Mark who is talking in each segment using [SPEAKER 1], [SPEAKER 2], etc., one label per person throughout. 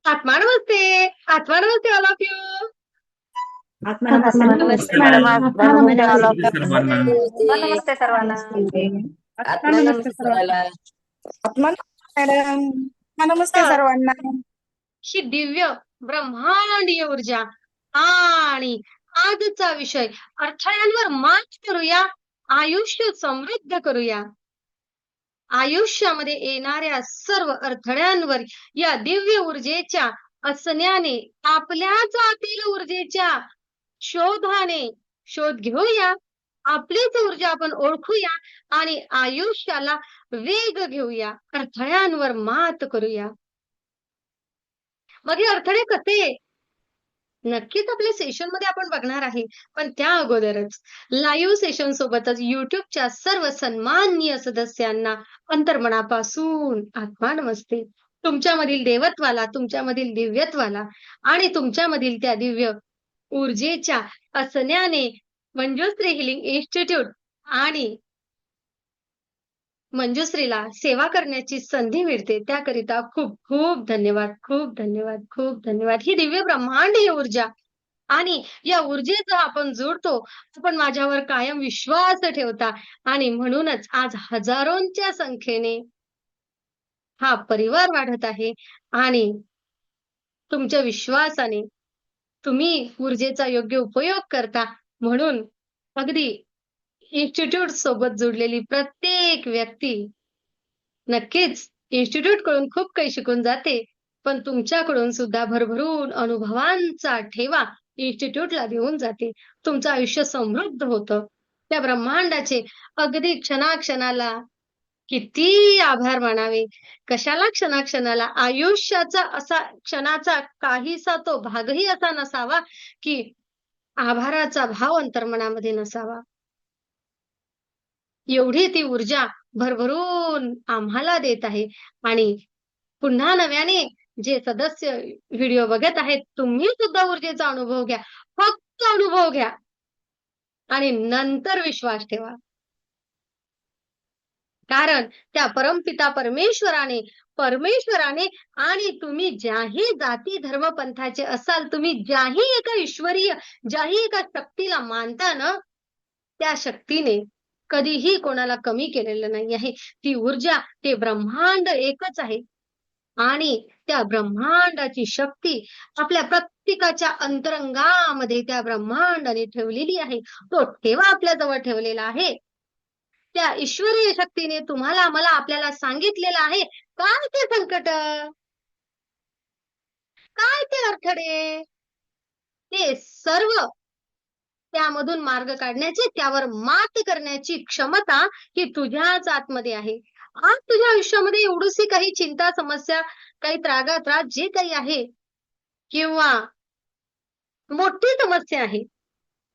[SPEAKER 1] आत्मा नमस्ते. आत्मा नमस्ते all of you.
[SPEAKER 2] आत्मा
[SPEAKER 3] आत्मा
[SPEAKER 2] नमस्ते.
[SPEAKER 3] नमस्ते
[SPEAKER 2] आत्मा
[SPEAKER 3] मॅडम. आत्मा नमस्ते ऑल ऑफ
[SPEAKER 2] नमस्ते
[SPEAKER 3] यू.
[SPEAKER 2] सर्वांना.
[SPEAKER 3] आत्मा नमस्ते सर्वांना.
[SPEAKER 2] आत्मा नमस्ते सर्वांना.
[SPEAKER 4] आत्मा मॅडम. नमस्ते
[SPEAKER 1] तर
[SPEAKER 4] सर्वांना.
[SPEAKER 1] ही दिव्य ब्रह्मांडीय ऊर्जा आणि आजचा विषय अडथळ्यांवर मात करूया, आयुष्य समृद्ध करूया. आयुष्यामध्ये येणाऱ्या सर्व अडथळ्यांवर या दिव्य ऊर्जेच्या असण्याने आपल्याच आतील ऊर्जेच्या शोधाने शोध घेऊया. आपलीच ऊर्जा आपण ओळखूया आणि आयुष्याला वेग घेऊया. अडथळ्यांवर मात करूया. मग हे अडथळे कसे? नक्कीच आपल्या सेशन मध्ये आपण बघणार आहे. पण त्या अगोदरच लाईव्ह सेशन सोबतच युट्यूबच्या सर्व सन्माननीय सदस्यांना अंतर्मनापासून आत्मा नमस्ते. तुमच्यामधील देवत्वाला, तुमच्यामधील दिव्यत्वाला आणि तुमच्यामधील त्या दिव्य ऊर्जेच्या असण्याने मंजुश्री हिलिंग इन्स्टिट्यूट आणि मंजुश्रीला सेवा करण्याची संधी मिळते. त्याकरिता खूप खूप धन्यवाद, खूप धन्यवाद, खूप धन्यवाद. ही दिव्य ब्रह्मांडीय ऊर्जा आणि या ऊर्जेचा आपण जोडतो. आपण माझ्यावर कायम विश्वास ठेवता आणि म्हणूनच आज हजारोंच्या संख्येने हा परिवार वाढत आहे आणि तुमच्या विश्वासाने तुम्ही ऊर्जेचा योग्य उपयोग करता. म्हणून अगदी इन्स्टिट्यूट सोबत जोडलेली प्रत्येक व्यक्ती नक्कीच इन्स्टिट्यूट कडून खूप काही शिकून जाते. पण तुमच्याकडून सुद्धा भरभरून अनुभवांचा ठेवा इन्स्टिट्यूटला देऊन जाते. तुमचं आयुष्य समृद्ध होतं. त्या ब्रह्मांडाचे अगदी क्षणाक्षणाला किती आभार मानावे. कशाला क्षणाक्षणाला? आयुष्याचा असा क्षणाचा काहीसा तो भागही असा नसावा की आभाराचा भाव अंतर्मनामध्ये नसावा. एवढी ती ऊर्जा भरभरून आम्हाला देत आहे आणि पुन्हा नव्याने जे सदस्य व्हिडिओ बघत आहेत, तुम्ही सुद्धा ऊर्जेचा अनुभव घ्या. फक्त अनुभव घ्या आणि नंतर विश्वास ठेवा. कारण त्या परमपिता परमेश्वराने आणि तुम्ही ज्याही जाती धर्म पंथाचे असाल, तुम्ही ज्याही एका ईश्वरीय, ज्याही एका शक्तीला मानता ना, त्या शक्तीने कधीही कोणाला कमी केलेलं नाही आहे. ती ऊर्जा, ते ब्रह्मांड एकच आहे आणि त्या ब्रह्मांडाची शक्ती आपल्या प्रत्येकाच्या अंतरंगामध्ये त्या ब्रह्मांडाने ठेवलेली आहे. तो ठेवा आपल्या जवळ ठेवलेला आहे. त्या ईश्वरीय शक्तीने तुम्हाला, मला, आपल्याला सांगितलेलं आहे. काय ते संकट, काय ते अडथळे, ते सर्व त्यामधून मार्ग काढण्याची, त्यावर मात करण्याची क्षमता ही तुझ्याच आतमध्ये आहे. आज तुझ्या आयुष्यामध्ये एवढीशी काही चिंता, समस्या, काही त्रास जे काही आहे किंवा मोठी समस्या आहे,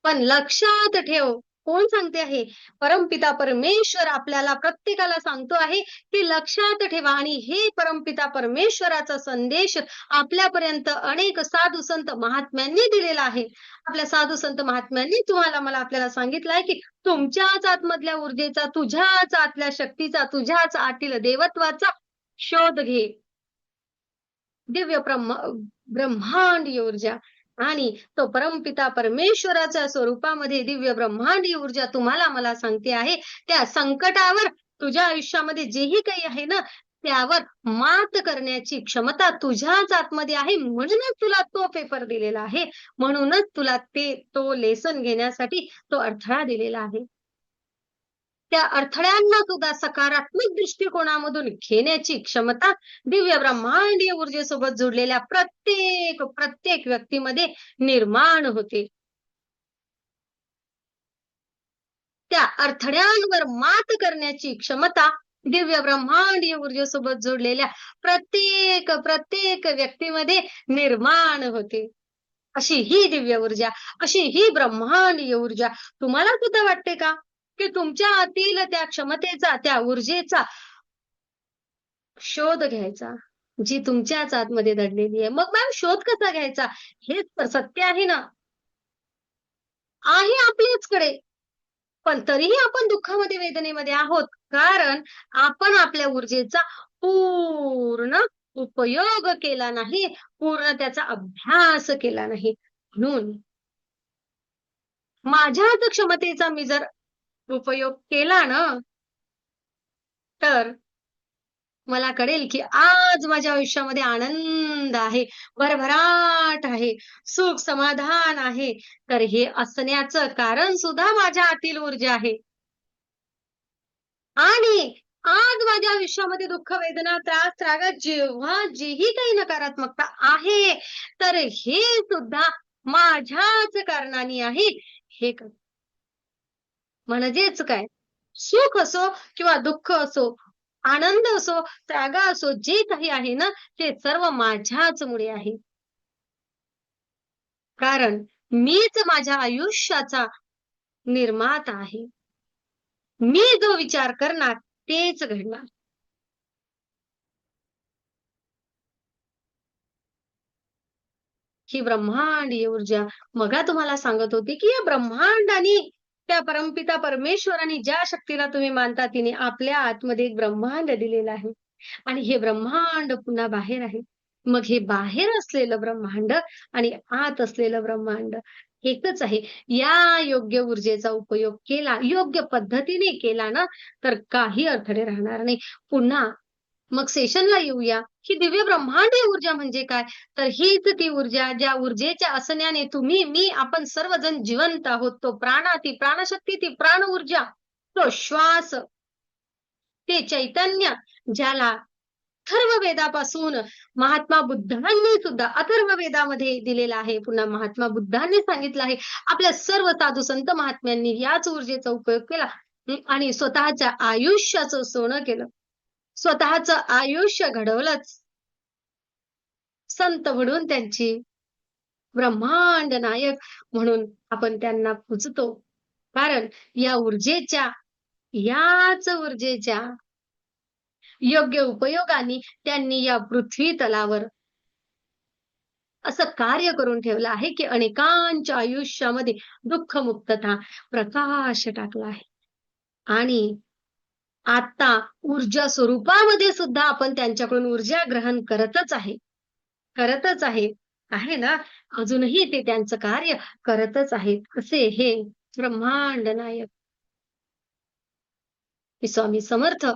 [SPEAKER 1] पण लक्षात ठेव, कोण सांगते आहे? परमपिता परमेश्वर आपल्याला प्रत्येकाला सांगतो आहे की लक्षात ठेवा. आणि हे परमपिता परमेश्वराचा संदेश आपल्यापर्यंत अनेक साधू संत महात्म्यांनी दिलेला आहे. आपल्या साधू संत महात्म्यांनी तुम्हाला, मला, आपल्याला सांगितलं आहे की तुमच्याच आतमधल्या ऊर्जेचा, तुझ्याच आतल्या शक्तीचा, तुझ्याच आतील देवत्वाचा शोध घे. दिव्य ब्रह्मांडीय ऊर्जा आणि तो परमपिता परमेश्वराच्या स्वरूपामध्ये दिव्य ब्रह्मांडीय ऊर्जा तुम्हाला, मला सांगते आहे, त्या संकटावर तुझ्या आयुष्यामध्ये जेही काही आहे ना, त्यावर मात करण्याची क्षमता तुझ्याच आतमध्ये आहे. म्हणूनच तुला तो पेपर दिलेला आहे. म्हणूनच तुला तो लेसन घेण्यासाठी तो अडथळा दिलेला आहे. त्या अडथळ्यांना सुद्धा सकारात्मक दृष्टिकोनामधून घेण्याची क्षमता दिव्य ब्रह्मांडीय ऊर्जेसोबत जोडलेल्या प्रत्येक व्यक्तीमध्ये निर्माण होते. त्या अडथळ्यांवर मात करण्याची क्षमता दिव्य ब्रह्मांडीय ऊर्जेसोबत जोडलेल्या प्रत्येक व्यक्तीमध्ये निर्माण होते. अशी ही दिव्य ऊर्जा, अशी ही ब्रह्मांडीय ऊर्जा तुम्हाला सुद्धा वाटते का की तुमच्या आतील त्या क्षमतेचा, त्या ऊर्जेचा शोध घ्यायचा, जी तुमच्याच आतमध्ये दडलेली आहे? मग मॅम शोध कसा घ्यायचा? हेच तर सत्य आहे ना. आहे आपल्याचकडे, पण तरीही आपण दुःखामध्ये, वेदनेमध्ये आहोत. कारण आपण आपल्या ऊर्जेचा पूर्ण उपयोग केला नाही, पूर्ण त्याचा अभ्यास केला नाही. म्हणून माझ्याच क्षमतेचा मी जर उपयोग केला ना, तर मला कळेल की आज माझ्या आयुष्यामध्ये आनंद आहे, भरभराट आहे, सुख समाधान आहे. तर हे असण्याचं कारण सुद्धा माझ्या आतील ऊर्जा आहे. आणि आज माझ्या आयुष्यामध्ये दुःख, वेदना, त्रास, त्रागा जेव्हा जेही काही नकारात्मकता आहे, तर हे सुद्धा माझ्याच कारणाने आहे. हे म्हणजेच काय, सुख असो किंवा दुःख असो, आनंद असो, त्रागा असो, जे काही आहे ना, ते सर्व माझ्याच मुळे आहे. कारण मीच माझ्या आयुष्याचा निर्माता आहे. मी जो विचार करणार तेच घडणार. ही ब्रह्मांडीय ऊर्जा मगा तुम्हाला सांगत होते की या ब्रह्मांडाने त्या परमपिता परमेश्वराने ज्या शक्तीला तुम्ही मानता तिने आपल्या आतमध्ये एक ब्रह्मांड दिलेलं आहे आणि हे ब्रह्मांड पुन्हा बाहेर आहे. मग हे बाहेर असलेलं ब्रह्मांड आणि आत असलेलं ब्रह्मांड एकच आहे. या योग्य ऊर्जेचा उपयोग केला, योग्य पद्धतीने केला ना, तर काही अडथळे राहणार नाही. पुन्हा मग सेशनला येऊया. ही दिव्य ब्रह्मांडीय ऊर्जा म्हणजे काय? तर हीच ती ऊर्जा ज्या ऊर्जेच्या असण्याने तुम्ही, मी, आपण सर्वजण जिवंत आहोत. तो प्राण, ती प्राणशक्ती, ती प्राण ऊर्जा, तो श्वास, ते चैतन्य ज्याला अथर्व वेदापासून महात्मा बुद्धांनी सुद्धा अथर्व वेदामध्ये दिलेलं आहे. पुन्हा महात्मा बुद्धांनी सांगितलं आहे. आपल्या सर्व साधू संत महात्म्यांनी याच ऊर्जेचा उपयोग केला आणि स्वतःच्या आयुष्याचं सोनं केलं. स्वतःचं आयुष्य घडवलंच. संत म्हणून त्यांची ब्रह्मांड नायक म्हणून आपण त्यांना पूजतो. कारण याच ऊर्जेच्या योग्य उपयोगाने त्यांनी या पृथ्वी तलावर असं कार्य करून ठेवलं आहे की अनेकांच्या आयुष्यामध्ये दुःखमुक्तता, प्रकाश टाकला आहे. आणि आता ऊर्जा स्वरूपामध्ये सुद्धा आपण त्यांच्याकडून ऊर्जा ग्रहण करतच आहे ना. अजूनही ते त्यांचं कार्य करतच आहेत. असे हे ब्रह्मांड नायक स्वामी समर्थ,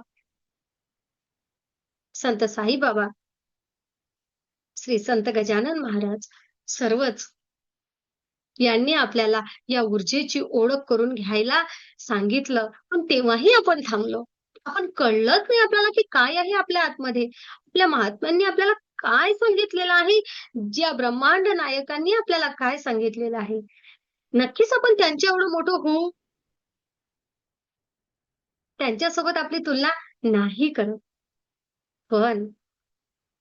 [SPEAKER 1] संत साईबाबा, श्री संत गजानन महाराज सर्वच यांनी आपल्याला या ऊर्जेची ओळख करून घ्यायला सांगितलं. पण तेव्हाही आपण थांबलो. आपण कळलंच नाही आपल्याला की काय आहे आपल्या आतमध्ये. आपल्या महात्म्यांनी आपल्याला काय सांगितलेलं आहे, ज्या ब्रह्मांड नायकांनी आपल्याला काय सांगितलेलं आहे. नक्कीच आपण त्यांच्या एवढं मोठं होऊ, त्यांच्यासोबत आपली तुलना नाही करत. पण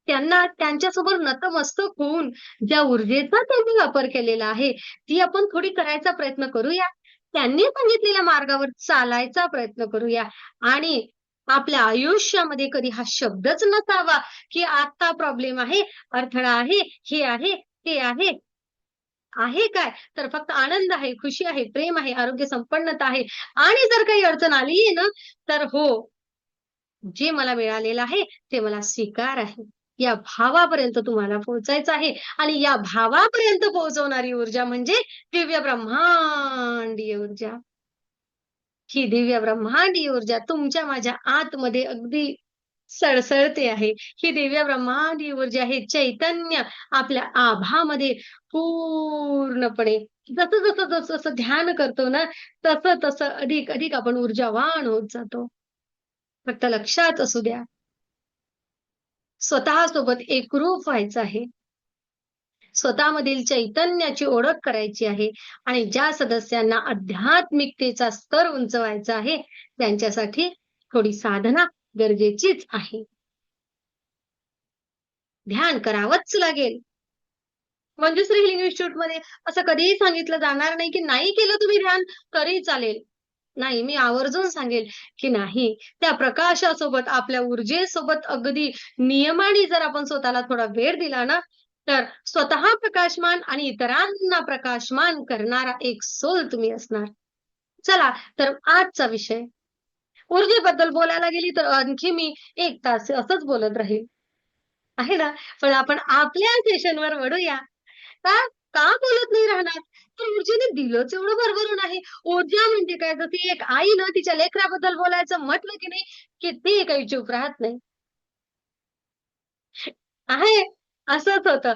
[SPEAKER 1] त्यांना त्यांच्यासोबत नतमस्तक होऊन ज्या ऊर्जेचा त्यांनी वापर केलेला आहे, ती आपण थोडी करायचा प्रयत्न करूया. त्यांनी सांगितलेल्या मार्गावर चालायचा प्रयत्न करूया आणि आपल्या आयुष्यामध्ये कधी हा शब्दच नसावा की आता प्रॉब्लेम आहे, अडथळा आहे, हे आहे, ते आहे. आहे काय? तर फक्त आनंद आहे, खुशी आहे, प्रेम आहे, आरोग्य संपन्नता आहे. आणि जर काही अडचण आली ना, तर हो, जे मला मिळालेलं आहे ते मला स्वीकार आहे. या भावापर्यंत तुम्हाला पोहोचायचं आहे आणि या भावापर्यंत पोहोचवणारी ऊर्जा म्हणजे दिव्य ब्रह्मांडीय ऊर्जा. ही दिव्य ब्रह्मांडीय ऊर्जा तुमच्या माझ्या आतमध्ये अगदी सळसळते आहे. ही दिव्य ब्रह्मांडीय ऊर्जा, हे चैतन्य आपल्या आभामध्ये पूर्णपणे जसं ध्यान करतो ना, तसं अधिक अधिक आपण ऊर्जावान होत जातो. फक्त लक्षात असू द्या, स्वतःसोबत एकरूप व्हायचं आहे. स्वतःमधील चैतन्याची ओळख करायची आहे आणि ज्या सदस्यांना आध्यात्मिकतेचा स्तर उंचवायचा आहे, त्यांच्यासाठी थोडी साधना गरजेचीच आहे. ध्यान करावंच लागेल. मंजुश्री हिलिंग इन्स्टिट्यूटमध्ये असं कधीही सांगितलं जाणार नाही की नाही केलं तुम्ही ध्यान तरी चालेल. नाही, मी आवर्जून सांगेल की नाही, त्या प्रकाशासोबत, आपल्या ऊर्जेसोबत अगदी नियमाने जर आपण स्वतःला थोडा वेळ दिला ना, तर स्वतः प्रकाशमान आणि इतरांना प्रकाशमान करणारा एक सोल तुम्ही असणार. चला तर आजचा विषय, ऊर्जेबद्दल बोलायला गेली तर आणखी मी 1 तास असंच बोलत राहील. आहे ना. पण आपण आपल्या सेशनवर वळूया. का का बोलत नाही राहणार? तर ऊर्जेने दिलंच एवढं भरभरून आहे. ऊर्जा म्हणजे काय, तर ती एक आई ना तिच्या लेकराबद्दल बोलायचं म्हटलं की नाही, की ती काही चूप राहत नाही. आहे. असंच होतं.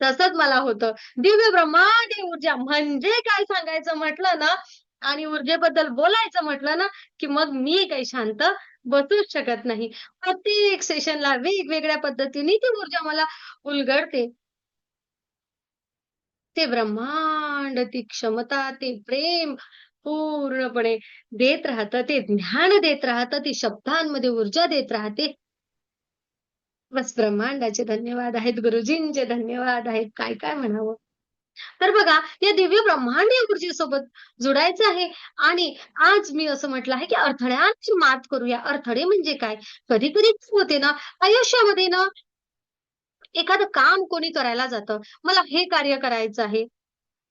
[SPEAKER 1] तसंच मला होतं. दिव्य ब्रह्मांडीय ऊर्जा म्हणजे काय सांगायचं म्हटलं ना आणि ऊर्जेबद्दल बोलायचं म्हटलं ना, की मग मी काही शांत बसूच शकत नाही. प्रत्येक सेशनला वेगवेगळ्या पद्धतीने ती ऊर्जा मला उलगडते. ते ब्रह्मांड, ती क्षमता, ते प्रेम पूर्णपणे देत राहतं. ते ज्ञान देत राहतं. ती शब्दांमध्ये ऊर्जा देत राहते. बस ब्रह्मांडाचे धन्यवाद आहेत, गुरुजींचे धन्यवाद आहेत. काय-काय म्हणावं? तर बघा, या दिव्य ब्रह्मांडीय ऊर्जेसोबत जुडायचं आहे आणि आज मी असं म्हटलं आहे, की अडथळ्यांची मात करूया. अडथळे म्हणजे काय? कधी-कधी काय होते ना, आयुष्यामध्ये ना एखादं काम कोणी करायला जातं. मला हे कार्य करायचं आहे.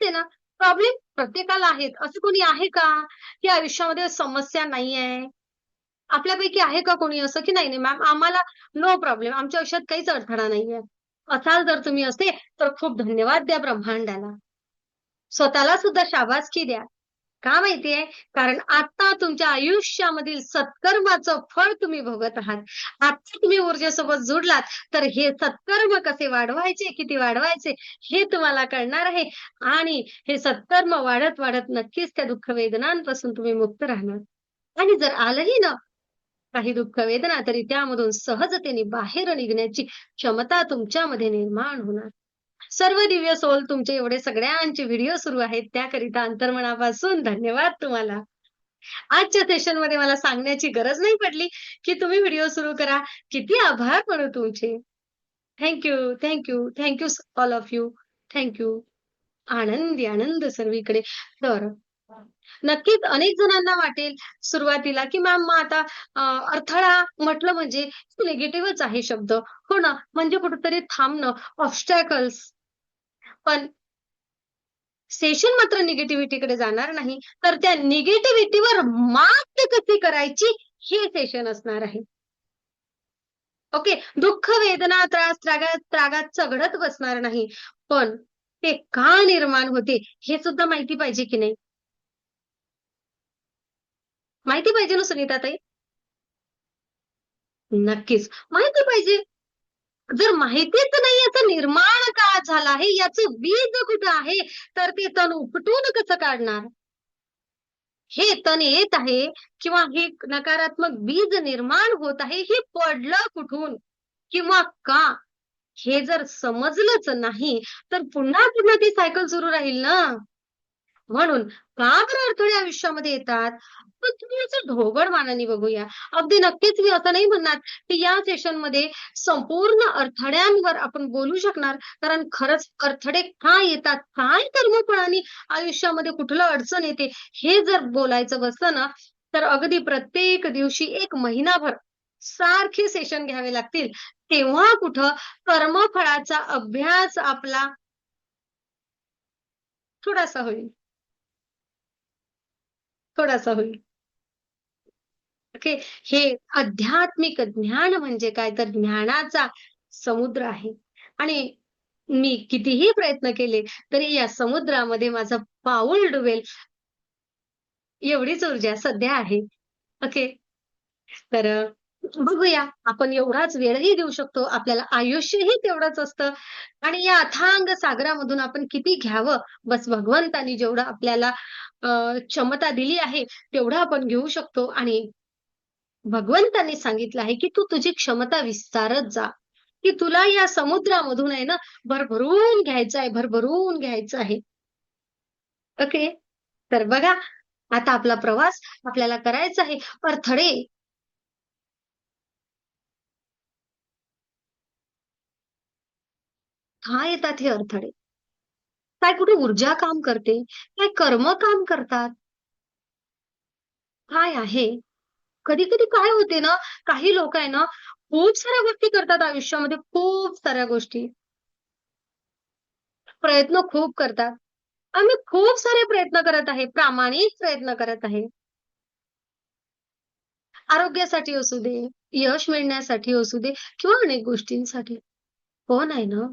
[SPEAKER 1] ते ना प्रॉब्लेम प्रत्येकाला आहेत. असं कोणी आहे का, की आयुष्यामध्ये समस्या नाहीये? आपल्यापैकी आहे का कोणी असं, की नाही, नाही मॅम आम्हाला नो प्रॉब्लेम आमच्या आयुष्यात काहीच अडथळा नाहीये. असाल जर तुम्ही असे, तर खूप धन्यवाद द्या ब्रह्मांडाला. स्वतःला सुद्धा शाबासकी द्या. का माहितीये? कारण आता तुमच्या आयुष्यामधील सत्कर्माचं फळ तुम्ही भोगत आहात. आता तुम्ही ऊर्जेसोबत जुडलात, तर हे सत्कर्म कसे वाढवायचे, किती वाढवायचे हे तुम्हाला कळणार आहे आणि हे सत्कर्म वाढत-वाढत नक्कीच त्या दुःख वेदनांपासून तुम्ही मुक्त राहणार. आणि जर आलंही ना काही दुःख वेदना, तरी त्यामधून सहजतेने बाहेर निघण्याची क्षमता तुमच्यामध्ये निर्माण होणार. सर्व दिव्य सोल तुमचे एवढे सगळ्यांचे व्हिडिओ सुरू आहेत त्याकरिता अंतर्मनापासून धन्यवाद तुम्हाला. आजच्या सेशनमध्ये मला सांगण्याची गरज नाही पडली, की तुम्ही व्हिडिओ सुरू करा. किती आभार मानू तुमचे. Thank you, thank you, thank you all of you. Thank you. आनंदी आनंद सर्वीकडे. तर नक्कीच अनेक जणांना वाटेल सुरुवातीला, की मॅम मग आता अडथळा म्हटलं म्हणजे निगेटिव्हच आहे शब्द. हो ना, म्हणजे कुठेतरी थांबणं, ऑब्स्टॅकल्स. पण सेशन मात्र निगेटिव्हिटीकडे जाणार नाही. तर त्या निगेटिव्हिटीवर मात कशी करायची हे सेशन असणार आहे. ओके. दुःख, वेदना, त्रास, त्रागात चघळत बसणार नाही. पण ते का निर्माण होते हे सुद्धा माहिती पाहिजे की नाही? माहिती पाहिजे ना सुनीताताई? नक्कीच. माहिती पाहिजे. जर माहितीच नाही याचं निर्माण का झालं आहे, याचं बीज कुठं आहे, तर ते तण उपटून कसं काढणार? हे तण येत आहे किंवा हे नकारात्मक बीज निर्माण होत आहे, हे पडलं कुठून किंवा का? हे जर समजलंच नाही, तर पुन्हा-पुन्हा ती सायकल सुरू राहील ना. म्हणून का बरं अडथळे आयुष्यामध्ये येतात? तर तुम्ही याचं ढोबळ मानाने बघूया. अगदी नक्कीच मी असं नाही म्हणणार, की या सेशनमध्ये संपूर्ण अडथळ्यांवर आपण बोलू शकणार. कारण खरंच अडथळे का येतात? काय कर्मफळाने आयुष्यामध्ये कुठलं अडचण येते? हे जर बोलायचं बसलं ना, तर अगदी प्रत्येक दिवशी 1 महिनाभर सारखे सेशन घ्यावे लागतील. तेव्हा कुठं कर्मफळाचा अभ्यास आपला थोडासा होईल. थोडासा होईल. ओके. हे आध्यात्मिक ज्ञान म्हणजे काय? तर ज्ञानाचा समुद्र आहे आणि मी कितीही प्रयत्न केले, तरी या समुद्रामध्ये माझं पाऊल डुबेल एवढीच ऊर्जा सध्या आहे. ओके. तर बघूया आपण एवढाच वेळही देऊ शकतो. आपल्याला आयुष्यही तेवढंच असतं आणि या अथांग सागरामधून आपण किती घ्यावं, बस भगवंतानी जेवढं आपल्याला क्षमता दिली आहे, तेवढं आपण घेऊ शकतो आणि भगवंतांनी सांगितलं आहे, की तू तुझी क्षमता विस्तारत जा, की तुला या समुद्रामधून आहे ना, भरभरून घ्यायचं आहे, भरभरून घ्यायचं आहे. ओके. तर बघा, आता आपला प्रवास आपल्याला करायचा आहे. अडथळे का येतात हे अडथळे? काय कुठे ऊर्जा काम करते? काय कर्म काम करतात? काय आहे? कधी-कधी काय होते ना, काही लोकं आहे ना, खूप साऱ्या गोष्टी करतात आयुष्यामध्ये, खूप साऱ्या गोष्टी. प्रयत्न खूप करतात. आम्ही खूप सारे प्रयत्न करत आहे, प्रामाणिक प्रयत्न करत आहे. आरोग्यासाठी असू दे, यश मिळण्यासाठी असू दे किंवा अनेक गोष्टींसाठी. पण आहे ना,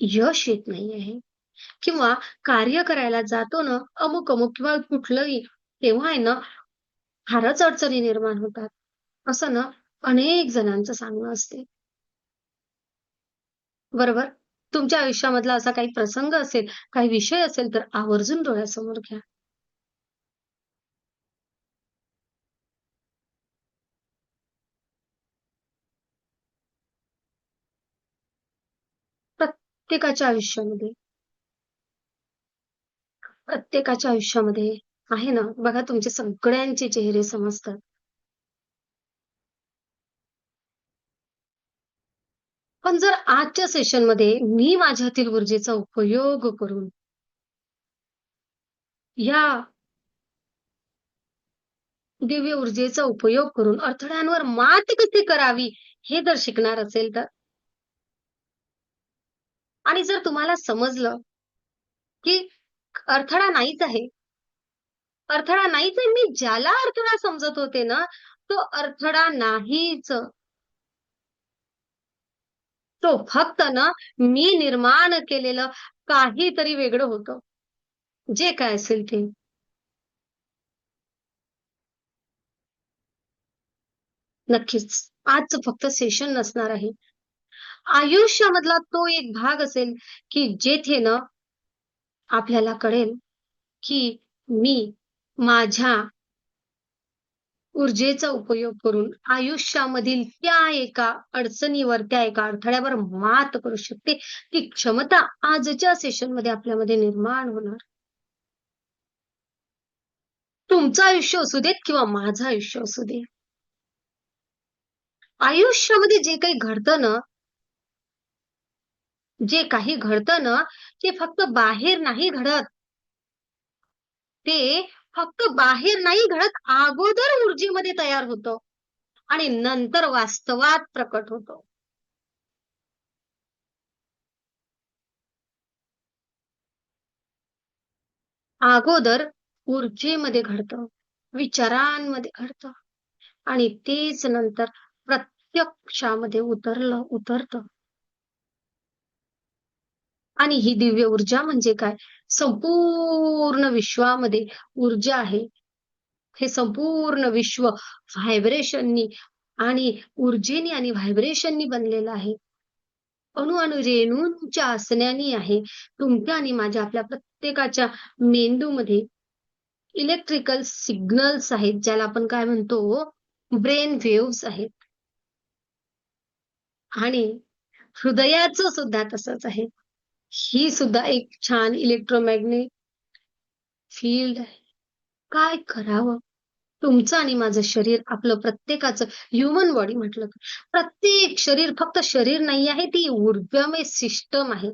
[SPEAKER 1] यश येत नाही आहे किंवा कार्य करायला जातो ना, अमुक किंवा कुठलंही, तेव्हा आहे ना, फारच अडचणी निर्माण होतात. असं ना, अनेक जणांचं सांगणं असते. बरोबर? तुमच्या आयुष्यामधला असा काही प्रसंग असेल, काही विषय असेल, तर आवर्जून डोळ्यासमोर घ्या. प्रत्येकाच्या आयुष्यामध्ये प्रत्येकाच्या आयुष्यामध्ये आहे ना, बघा तुमचे सगळ्यांचे चेहरे समजतात. पण जर आजच्या सेशनमध्ये मी माझ्यातील ऊर्जेचा उपयोग करून या दिव्य ऊर्जेचा उपयोग करून अडथळ्यांवर मात कशी करावी, हे जर शिकणार असेल तर, आणि जर तुम्हाला समजलं की अडथळा नाहीच आहे, अडथळा नाहीच आहे, मी ज्याला अडथळा समजत होते ना, तो अडथळा नाहीच. तो फक्त ना, मी निर्माण केलेलं काहीतरी वेगळं होतं. जे काय असेल ते. नक्कीच. आजचं फक्त सेशन नसणार आहे. आयुष्यामधला तो एक भाग असेल, की जेथे ना आपल्याला कळेल, की मी माझ्या ऊर्जेचा उपयोग करून आयुष्यामधील त्या एका अडचणीवर, त्या एका अडथळ्यावर मात करू शकते. ती क्षमता आजच्या सेशनमध्ये आपल्यामध्ये निर्माण होणार. तुमचं आयुष्य असू देत किंवा माझं आयुष्य असू दे. आयुष्यामध्ये जे काही घडतं ना, जे काही घडतं ना, ते फक्त बाहेर नाही घडत. ते फक्त बाहेर नाही घडत, अगोदर ऊर्जेमध्ये तयार होतं आणि नंतर वास्तवात प्रकट होतं. अगोदर ऊर्जेमध्ये घडतं, विचारांमध्ये घडतं आणि तेच नंतर प्रत्यक्षामध्ये उतरतं. आणि ही दिव्य ऊर्जा म्हणजे काय? संपूर्ण विश्वामध्ये ऊर्जा आहे. हे संपूर्ण विश्व व्हायब्रेशननी आणि ऊर्जेनी आणि व्हायब्रेशननी बनलेलं आहे. अणु रेणूंच्या असण्यानी आहे. तुमच्या आणि माझ्या, आपल्या प्रत्येकाच्या मेंदूमध्ये इलेक्ट्रिकल सिग्नल्स आहेत, ज्याला आपण काय म्हणतो, ब्रेन वेव्हज आहेत. आणि हृदयाचं सुद्धा तसंच आहे. ही सुद्धा एक छान इलेक्ट्रोमॅग्नेट फील्ड आहे. काय करावं? तुमचं आणि माझं शरीर, आपलं प्रत्येकाचं ह्युमन बॉडी म्हटलं तर, प्रत्येक शरीर फक्त शरीर नाही आहे, ती ऊर्जामय सिस्टम आहे.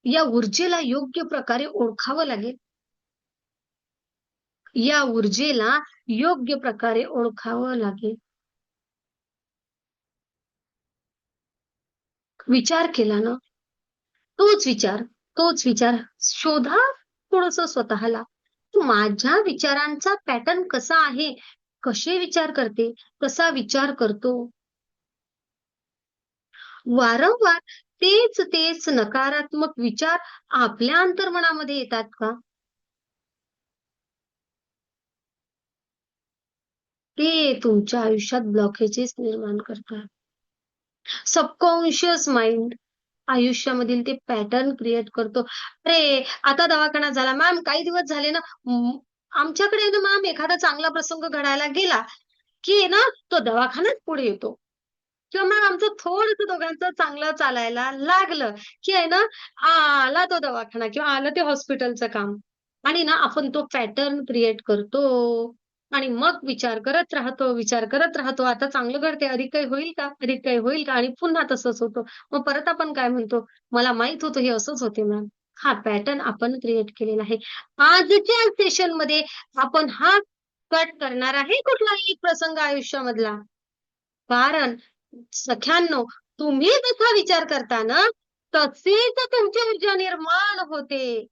[SPEAKER 1] या ऊर्जेला योग्य प्रकारे ओळखावं लागेल. या ऊर्जेला योग्य प्रकारे ओळखावं लागेल. विचार केला ना, तोच विचार शोधा थोडंसं स्वतःला. माझ्या विचारांचा पॅटर्न कसा आहे? कसे विचार करते? कसा विचार करतो? वारंवार तेच नकारात्मक विचार आपल्या अंतर्मनामध्ये येतात का? ते तुमच्या आयुष्यात ब्लॉकेजेस निर्माण करतात. सबकॉन्शियस माइंड आयुष्यामधील ते पॅटर्न क्रिएट करतो. अरे, आता दवाखाना झाला. मॅम काही दिवस झाले ना, आमच्याकडे ना मॅम एखादा चांगला प्रसंग घडायला गेला, की ना तो दवाखानाच पुढे येतो. किंवा मग आमचं थोडंसं दोघांचं चांगलं चालायला लागलं, की आहे ना, आला तो दवाखाना किंवा आलं ते हॉस्पिटलचं काम. आणि ना आपण तो पॅटर्न क्रिएट करतो आणि मग विचार करत राहतो. आता चांगलं घडतंय, अधिक काही होईल का? अधिक काही होईल का? आणि पुन्हा तसंच होतं. मग परत आपण काय म्हणतो, मला माहीत होतं हे असंच होते मॅम. हा पॅटर्न आपण क्रिएट केलेला आहे. आजच्या सेशनमध्ये आपण हा कट करणार आहे कुठलाही एक प्रसंग आयुष्यामधला. कारण सख्यांनो, तुम्ही जसा विचार करता ना, तशीच तुमची ऊर्जा निर्माण होते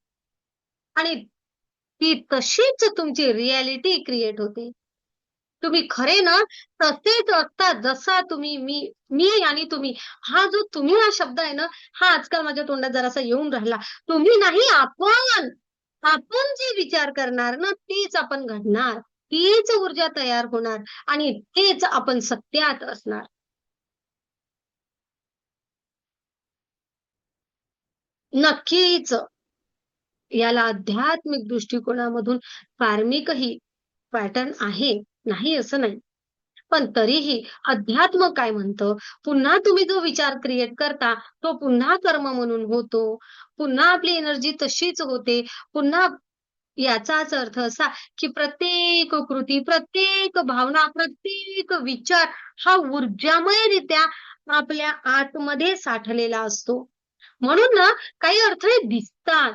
[SPEAKER 1] आणि ती तशीच तुमची रिॲलिटी क्रिएट होते. तुम्ही खरे ना तसेच असता जसा तुम्ही मी आणि तुम्ही. हा जो तुम्ही हा शब्द आहे ना, हा आजकाल माझ्या तोंडात जरासा येऊन राहिला. तुम्ही नाही, आपण. आपण जे विचार करणार ना तेच आपण घडणार, तीच ऊर्जा तयार होणार आणि तेच आपण सत्यात असणार. नक्कीच याला आध्यात्मिक दृष्टिकोनामधून कार्मिकही पॅटर्न आहे, नाही असं नाही. पण तरीही अध्यात्म काय म्हणतं, पुन्हा तुम्ही जो विचार क्रिएट करता तो पुन्हा कर्म म्हणून होतो, पुन्हा आपली एनर्जी तशीच होते. पुन्हा याचाच अर्थ असा की प्रत्येक कृती, प्रत्येक भावना, प्रत्येक विचार हा ऊर्जामयरित्या आपल्या आतमध्ये साठलेला असतो. म्हणून ना काही अडथळे दिसतात.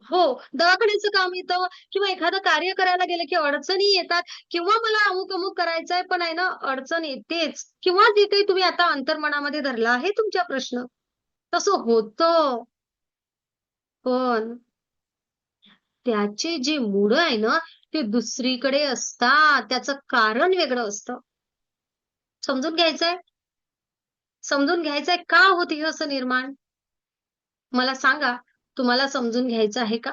[SPEAKER 1] हो, दवाखान्याचं काम येतं किंवा एखादं कार्य करायला गेलं की अडचणी येतात किंवा मला अमुक-अमुक करायचंय पण आहे ना अडचण येतेच किंवा जे काही तुम्ही आता अंतर्मनामध्ये धरला आहे तुमचा प्रश्न, तसं होतं. पण त्याचे जे मूळ आहे ना ते दुसरीकडे असतात. त्याचं कारण वेगळं असतं. समजून घ्यायचंय? समजून घ्यायचंय का होत हे असं निर्माण? मला सांगा, तुम्हाला समजून घ्यायचं आहे का?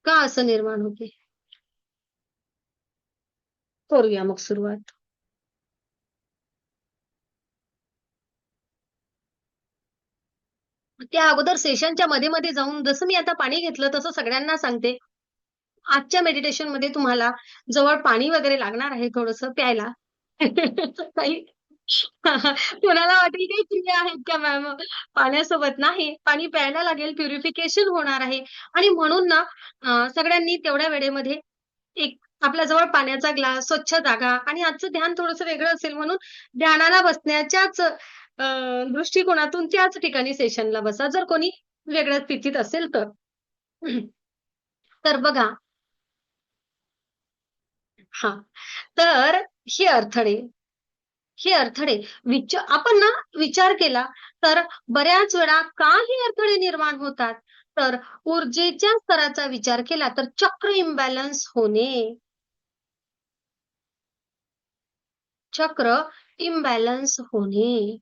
[SPEAKER 1] का असं निर्माण होते? करूया मग सुरुवात. त्या अगोदर सेशनच्या मध्ये-मध्ये जाऊन जसं मी आता पाणी घेतलं तसं सगळ्यांना सांगते. आजच्या मेडिटेशनमध्ये तुम्हाला जवळ पाणी वगैरे लागणार आहे थोडंसं प्यायला. काही कोणाला वाटेल काही क्रिया आहेत का मॅम? पाण्यासोबत नाही, पाणी प्यायला लागेल, प्युरिफिकेशन होणार आहे आणि म्हणून ना सगळ्यांनी तेवढ्या वेळेमध्ये एक आपल्या जवळ पाण्याचा ग्लास, स्वच्छ जागा आणि आजचं ध्यान थोडंसं वेगळं असेल म्हणून ध्यानाला बसण्याच्याच दृष्टिकोनातून त्याच ठिकाणी सेशनला बसा. जर कोणी वेगळ्या स्थितीत असेल तर. तर बघा हां. तर हे अडथळे, हे अडथळे आपण ना विचार केला तर बऱ्याच वेळा का हे अडथळे निर्माण होतात? तर ऊर्जेच्या स्तराचा विचार केला तर चक्र इम्बॅलन्स होणे. चक्र इम्बॅलन्स होणे.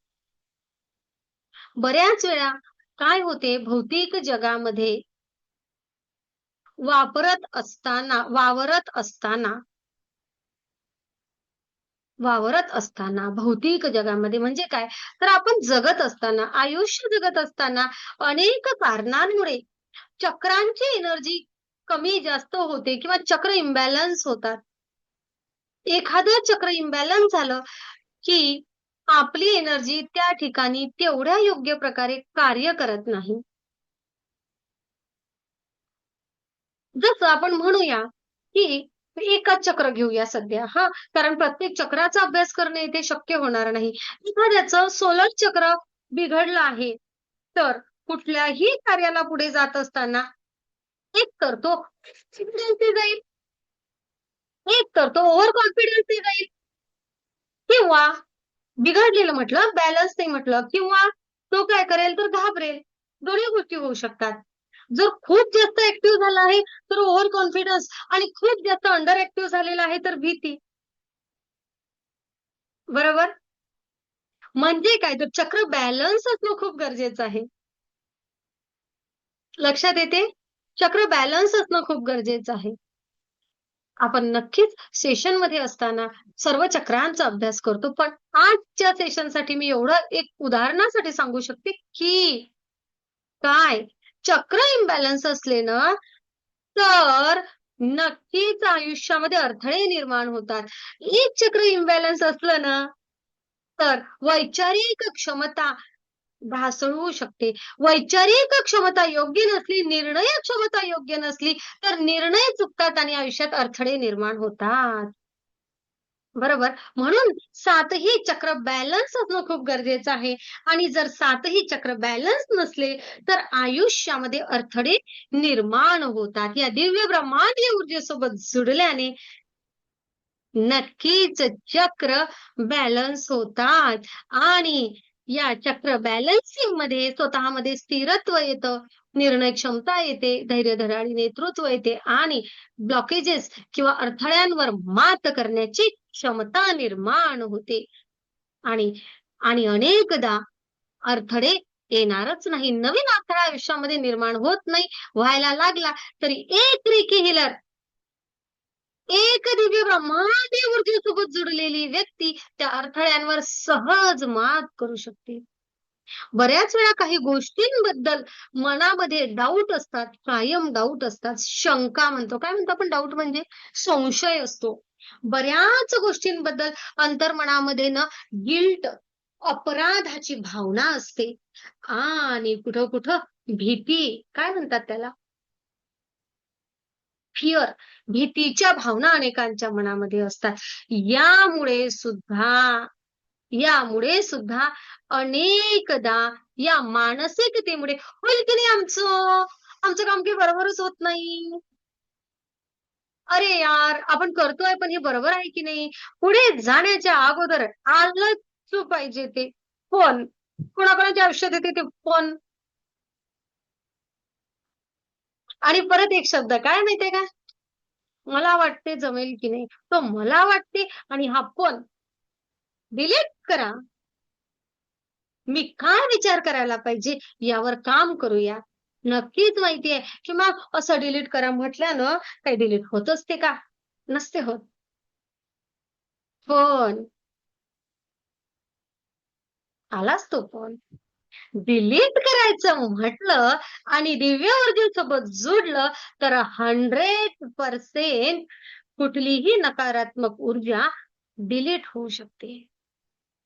[SPEAKER 1] बऱ्याच वेळा काय होते भौतिक जगामध्ये वावरत असताना भौतिक जगामध्ये म्हणजे काय? तर आपण जगत असताना, आयुष्य जगत असताना अनेक कारणांमुळे चक्रांची एनर्जी कमी जास्त होते किंवा चक्र इम्बॅलन्स होतात. एखादं चक्र इम्बॅलन्स झालं, की आपली एनर्जी त्या ठिकाणी तेवढ्या योग्य प्रकारे कार्य करत नाही. जसं आपण म्हणूया, की एकच चक्र घेऊया सध्या हां, कारण प्रत्येक चक्राचा अभ्यास करणे ते शक्य होणार नाही. एखाद्याचं सोलर चक्र बिघडलं आहे, तर कुठल्याही कार्याला पुढे जात असताना एक तर तो कॉन्फिडन्सने जाईल, एक तर तो ओव्हर कॉन्फिडन्सने जाईल किंवा बिघडलेलं म्हटलं, बॅलन्स नाही म्हटलं किंवा तो काय करेल तर घाबरेल. दोन्ही गोष्टी होऊ शकतात. जर खूप जास्त ऍक्टिव्ह झाला आहे, तर ओव्हर कॉन्फिडन्स आणि खूप जास्त अंडर ऍक्टिव्ह झालेला आहे, तर भीती. बरोबर? म्हणजे काय तर चक्र बॅलन्स असणं खूप गरजेचं आहे. लक्षात येते? चक्र बॅलन्स असणं खूप गरजेचं आहे. आपण नक्कीच सेशनमध्ये असताना सर्व चक्रांचा अभ्यास करतो. पण आजच्या सेशनसाठी मी एवढं एक उदाहरणासाठी सांगू शकते, की काय चक्र इम्बॅलन्स असले ना, तर नक्कीच आयुष्यामध्ये अडथळे निर्माण होतात. एक चक्र इम्बॅलन्स असलं ना, तर वैचारिक क्षमता ढासळू शकते. वैचारिक क्षमता योग्य नसली, निर्णय क्षमता योग्य नसली, तर निर्णय चुकतात आणि आयुष्यात अडथळे निर्माण होतात. बरोबर. म्हणून 7ही चक्र बॅलन्स असणं खूप गरजेचं आहे आणि जर 7ही चक्र बॅलन्स नसले, तर आयुष्यामध्ये अडथळे निर्माण होतात. या दिव्य ब्रह्मांडीय ऊर्जेसोबत जुडल्याने नक्कीच चक्र बॅलन्स होतात आणि या चक्र बॅलन्सिंग मध्ये स्वतःमध्ये स्थिरत्व येतं, निर्णय क्षमता येते, धैर्य धडाडी नेतृत्व येते आणि ब्लॉकेजेस किंवा अडथळ्यांवर मात करण्याची क्षमता निर्माण होते. आणि आणि अनेकदा अडथळे येणारच नाही. नवीन अडथळा आयुष्यामध्ये निर्माण होत नाही. व्हायला लागला तरी एक रिकी हिलर, एक दिव्य ब्रह्मांडीय ऊर्जेसोबत जुडलेली व्यक्ती त्या अडथळ्यांवर सहज मात करू शकते. बऱ्याच वेळा काही गोष्टींबद्दल मनामध्ये डाऊट असतात, कायम डाऊट असतात, शंका म्हणतो. काय म्हणतो आपण डाऊट म्हणजे? संशय असतो. बऱ्याच गोष्टींबद्दल अंतर्मनामध्ये ना गिल्ट, अपराधाची भावना असते आणि कुठं कुठं भीती, काय म्हणतात त्याला, फिअर, भीतीच्या भावना अनेकांच्या मनामध्ये असतात. यामुळे सुद्धा अनेकदा या मानसिकतेमुळे होईल की नाही आमचं काम काही बरोबरच होत नाही. अरे यार, आपण करतोय पण हे बरोबर आहे की नाही? पुढे जाण्याच्या अगोदर आलंच पाहिजे ते फोन. कोणाकोणाच्या आयुष्यात येते ते फोन. आणि परत एक शब्द काय माहितीये का? मला वाटते जमेल की नाही, तो मला वाटते आणि हा फोन डिलीट करा. मी काय विचार करायला पाहिजे यावर काम करूया. नक्कीच माहितीये की मग असं डिलीट करा म्हटल्यानं काही डिलीट होत असते का? नसते होत. फोन आलाच तो फोन. डिलीट करायचं म्हटलं आणि दिव्य ऊर्जेसोबत जोडलं तर 100% कुठलीही नकारात्मक ऊर्जा डिलीट होऊ शकते.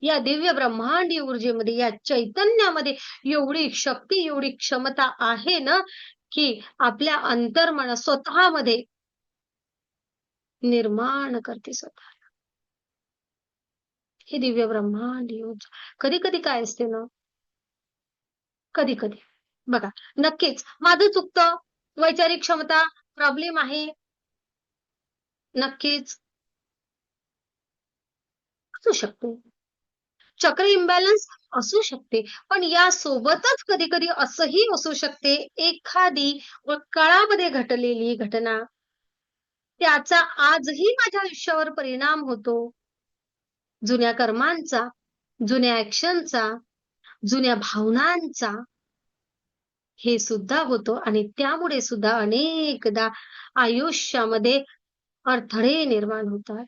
[SPEAKER 1] या दिव्य ब्रह्मांडीय ऊर्जेमध्ये, या चैतन्यामध्ये एवढी शक्ती, एवढी क्षमता आहे ना की आपल्या अंतर्मन स्वतःमध्ये निर्माण करते स्वतः. हे दिव्य ब्रह्मांडीय ऊर्जा. कधी कधी काय असते ना, कधी कधी बघा, नक्कीच माझं चुकतं, वैचारिक क्षमता प्रॉब्लेम आहे, नक्कीच असू शकते, चक्र इम्बॅलन्स असू शकते. पण या सोबतच कधी कधी असंही असू शकते, एखादी काळामध्ये घडलेली घटना त्याचा आजही माझ्या आयुष्यावर परिणाम होतो. जुन्या कर्मांचा, जुन्या ऍक्शनचा, जुन्या भावनांचा हे सुद्धा होतो आणि त्यामुळे सुद्धा अनेकदा आयुष्यामध्ये अडथळे निर्माण होतात.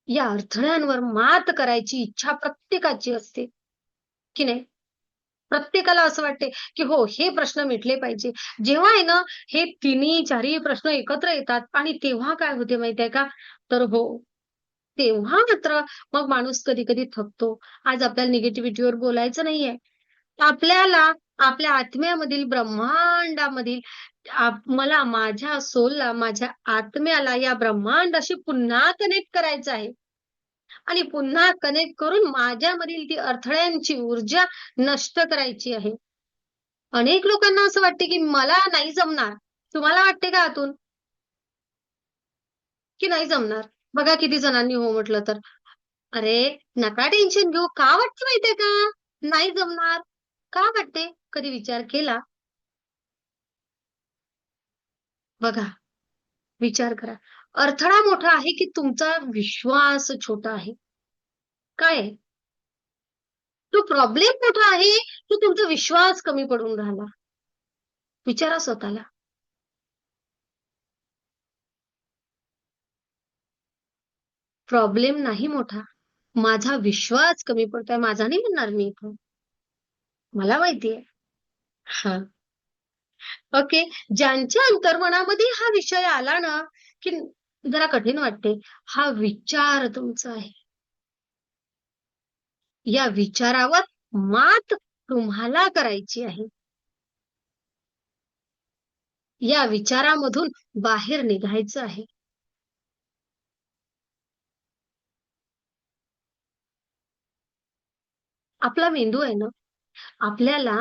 [SPEAKER 1] या अडथळ्यांवर मात करायची इच्छा प्रत्येकाची असते की नाही? प्रत्येकाला असं वाटते की हो, हे प्रश्न मिटले पाहिजे. जेव्हा आहे ना हे तिन्ही चारही प्रश्न एकत्र येतात आणि तेव्हा काय होते माहितीये का? तर हो, तेव्हा मात्र मग माणूस कधी कधी थकतो. आज आपल्याला निगेटिव्हिटीवर बोलायचं नाहीये. आपल्याला आपल्या आत्म्यामधील, ब्रह्मांडामधील मला, माझ्या सोलला, माझ्या आत्म्याला या ब्रह्मांडाशी पुन्हा कनेक्ट करायचं आहे. आणि पुन्हा कनेक्ट करून माझ्यामधील ती अडथळ्यांची ऊर्जा नष्ट करायची आहे. अनेक लोकांना असं वाटते की मला नाही जमणार. तुम्हाला वाटते का आतून की नाही जमणार? बघा किती जणांनी हो म्हटलं तर. अरे नका टेन्शन घेऊ. का वाटते माहितीये का नाही जमणार? का वाटते? कधी विचार केला? बघा, विचार करा. अडथळा मोठा आहे की तुमचा विश्वास छोटा आहे? काय आहे? तो प्रॉब्लेम मोठा आहे की तुमचा विश्वास कमी पडून राहिला? विचारा स्वतःला. प्रॉब्लेम नाही मोठा, माझा विश्वास कमी पडतोय. माझा नाही म्हणणार मी इथं, मला माहितीये. हा, ओके. ज्यांच्या अंतर्मनामध्ये हा विषय आला ना की जरा कठीण वाटते, हा विचार तुमचा आहे. या विचारावर मात तुम्हाला करायची आहे. या विचारामधून बाहेर निघायचं आहे. आपला मेंदू आहे ना, आपल्याला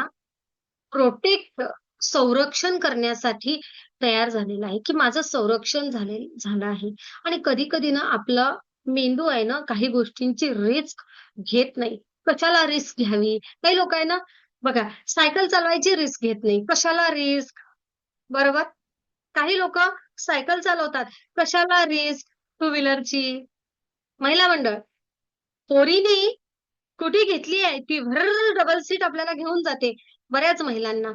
[SPEAKER 1] प्रोटेक्ट, संरक्षण करण्यासाठी तयार झालेला आहे की माझं संरक्षण झालं आहे. आणि कधी कधी ना आपलं मेंदू आहे ना काही गोष्टींची रिस्क घेत नाही. कशाला रिस्क घ्यावी? काही लोक आहे ना बघा सायकल चालवायची रिस्क घेत नाही. कशाला रिस्क? बरोबर? काही लोक सायकल चालवतात. कशाला रिस्क? टू व्हीलरची. महिला मंडळ पोरीने स्कूटी घेतली आहे ती भर डबल सीट आपल्याला घेऊन जाते बऱ्याच महिलांना.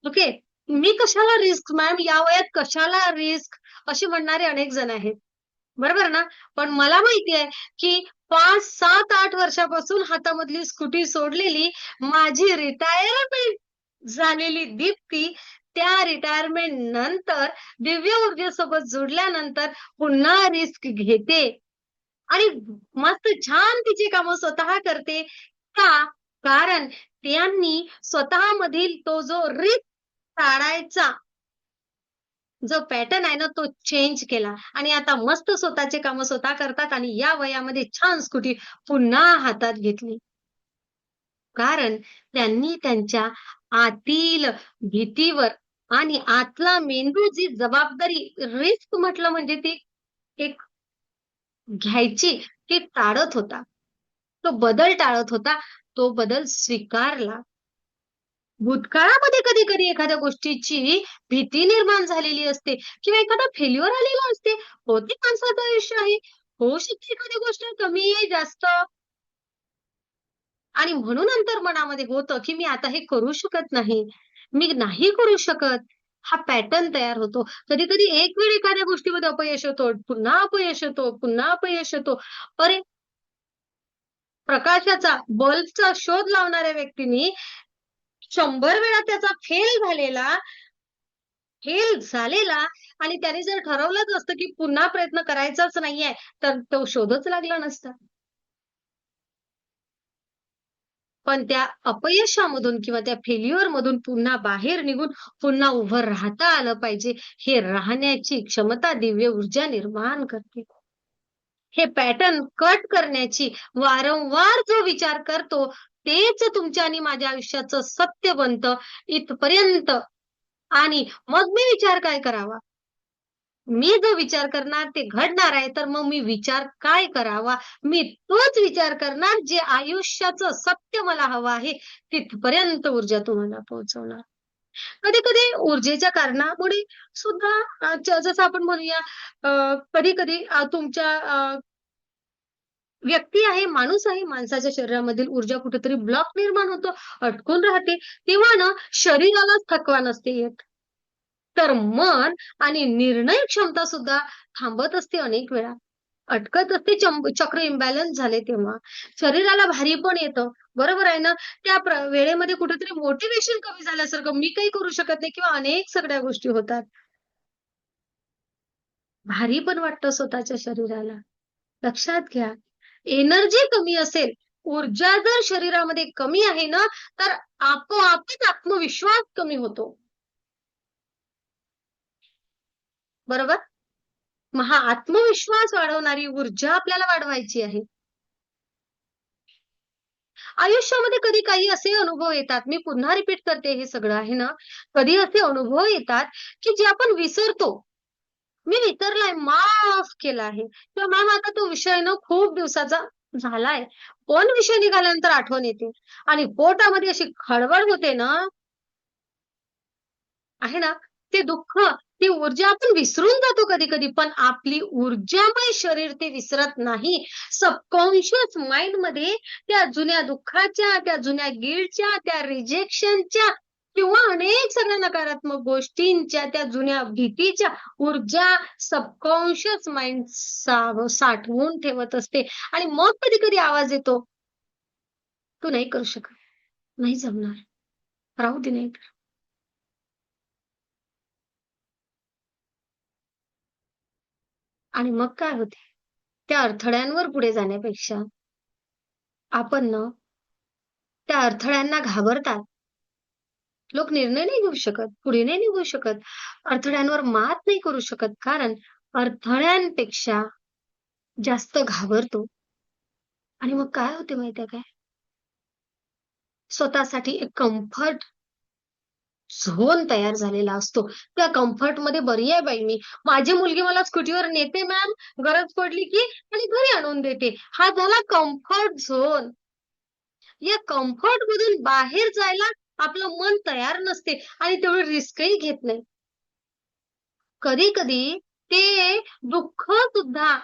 [SPEAKER 1] ओके, मी कशाला रिस्क मॅम, या वयात कशाला रिस्क, अशी म्हणणारे अनेक जण आहेत. बरोबर ना? पण मला माहिती आहे की 5, 7, 8 वर्षापासून हातामधली स्कूटी सोडलेली माझी रिटायरमेंट झालेली दीप्ती त्या रिटायरमेंट नंतर दिव्य ऊर्जेसोबत जोडल्यानंतर पुन्हा रिस्क घेते आणि मस्त छान तिची कामं स्वतः करते. का? कारण त्यांनी स्वतःमधील तो जो रिस्क टाळायचा जो पॅटर्न आहे ना तो चेंज केला आणि आता मस्त स्वतःचे कामं स्वतः करतात आणि या वयामध्ये छान स्कूटी पुन्हा हातात घेतली. कारण त्यांनी त्यांच्या आतील भीतीवर आणि आतला मेंदू जी जबाबदारी रिस्क म्हटलं म्हणजे ती एक घ्यायची ती टाळत होता. तो बदल टाळत होता. तो बदल स्वीकारला. भूतकाळामध्ये कधी-कधी एखाद्या गोष्टीची भीती निर्माण झालेली असते किंवा एखादा फेल्युअर आलेला असते. हो, ते माणसाचं आयुष्य आहे. होऊ शकते एखादी गोष्ट कमी जास्त आणि म्हणून नंतर मनामध्ये होतं, की मी आता हे करू शकत नाही. मी नाही करू शकत. हा पॅटर्न तयार होतो. कधी-कधी एक वेळ एखाद्या गोष्टीमध्ये अपयश येतो, पुन्हा अपयश येतो, पुन्हा अपयश येतो. अरे, प्रकाशाचा, बल्बचा शोध लावणाऱ्या व्यक्तीने 100 वेळा त्याचा फेल झालेला आणि त्याने जर ठरवलंच असतं, की पुन्हा प्रयत्न करायचाच नाहीये, तर तो शोधच लागला नसता. पण त्या अपयशामधून किंवा त्या फेल्युअर मधून पुन्हा बाहेर निघून पुन्हा उभं राहता आलं पाहिजे. हे राहण्याची क्षमता दिव्य ऊर्जा निर्माण करते. हे पॅटर्न कट करण्याची वारंवार जो विचार करतो तेच तुमच्या आणि माझ्या आयुष्याचं सत्य बनतं इथपर्यंत. आणि मग मी विचार काय करावा? मी जो विचार करणार ते घडणार आहे, तर मग मी विचार काय करावा? मी तोच विचार करणार जे आयुष्याचं सत्य मला हवं आहे, तिथपर्यंत ऊर्जा तुम्हाला पोहोचवणार. कधी-कधी ऊर्जेच्या कारणामुळे सुद्धा जसं आपण म्हणूया कधी-कधी तुमच्या व्यक्ती आहे, माणूस आहे, माणसाच्या शरीरामधील ऊर्जा कुठेतरी ब्लॉक निर्माण होतो, अटकून राहते. तेव्हा ना शरीरालाच थकवा नसते येत. तर मन आणि निर्णय क्षमता सुद्धा थांबत असते अनेक वेळा. अटकत असते चक्र इम्बॅलन्स झाले तेव्हा. शरीराला भारी पण येतं. बरोबर आहे ना? त्या वेळेमध्ये कुठेतरी मोटिव्हेशन कमी झाल्यासारखं मी काही करू शकत नाही किंवा अनेक सगळ्या गोष्टी होतात. भारी पण वाटतं स्वतःच्या शरीराला. लक्षात घ्या. एनर्जी कमी असेल, ऊर्जा जर शरीरामध्ये कमी आहे ना, तर आपोआपच आत्मविश्वास कमी होतो. बरोबर? मग हा आत्मविश्वास वाढवणारी ऊर्जा आपल्याला वाढवायची आहे. आयुष्यामध्ये कधी काही असे अनुभव येतात, मी पुन्हा रिपीट करते हे सगळं आहे ना, कधी असे अनुभव येतात, की जे आपण विसरतो. मी विसरलाय, माफ केलं आहे किंवा मॅम आता तो विषय ना खूप दिवसाचा झालाय. पण विषय निघाल्यानंतर आठवण येते आणि पोटामध्ये अशी खळबळ होते ना, आहे ना, ते दुःख, ती ऊर्जा आपण विसरून जातो कधी-कधी. पण आपली ऊर्जामय शरीर ते विसरत नाही. सबकॉन्शियस माइंडमध्ये त्या जुन्या दुःखाच्या, त्या जुन्या गिल्टच्या, त्या रिजेक्शनच्या किंवा अनेक सगळ्या नकारात्मक गोष्टींच्या, त्या जुन्या भीतीच्या ऊर्जा सबकॉन्शियस माइंड साठवून ठेवत असते. आणि मग कधी-कधी आवाज येतो, "तू नाही करू शकत. नाही जमणार. राहू दे नाही." आणि मग काय होते? त्या अडथळ्यांवर पुढे जाण्यापेक्षा आपण ना त्या अडथळ्यांना घाबरतात. लोक निर्णय नाही घेऊ शकत, पुढे नाही निघू शकत, अडथळ्यांवर मात नाही करू शकत कारण अडथळ्यांपेक्षा जास्त घाबरतो. आणि मग काय होते माहितीये काय? स्वतःसाठी एक कम्फर्ट झोन तयार झालेला असतो. त्या कम्फर्टमध्ये बरी आहे बाई मी. माझी मुलगी मला स्कूटीवर नेते मॅम, गरज पडली की आणि घरी आणून देते. हा झाला कम्फर्ट झोन. या कम्फर्ट मधून बाहेर जायला आपलं मन तयार नसते आणि तेवढी रिस्कही घेत नाही. कधी कधी ते दुःख सुद्धा,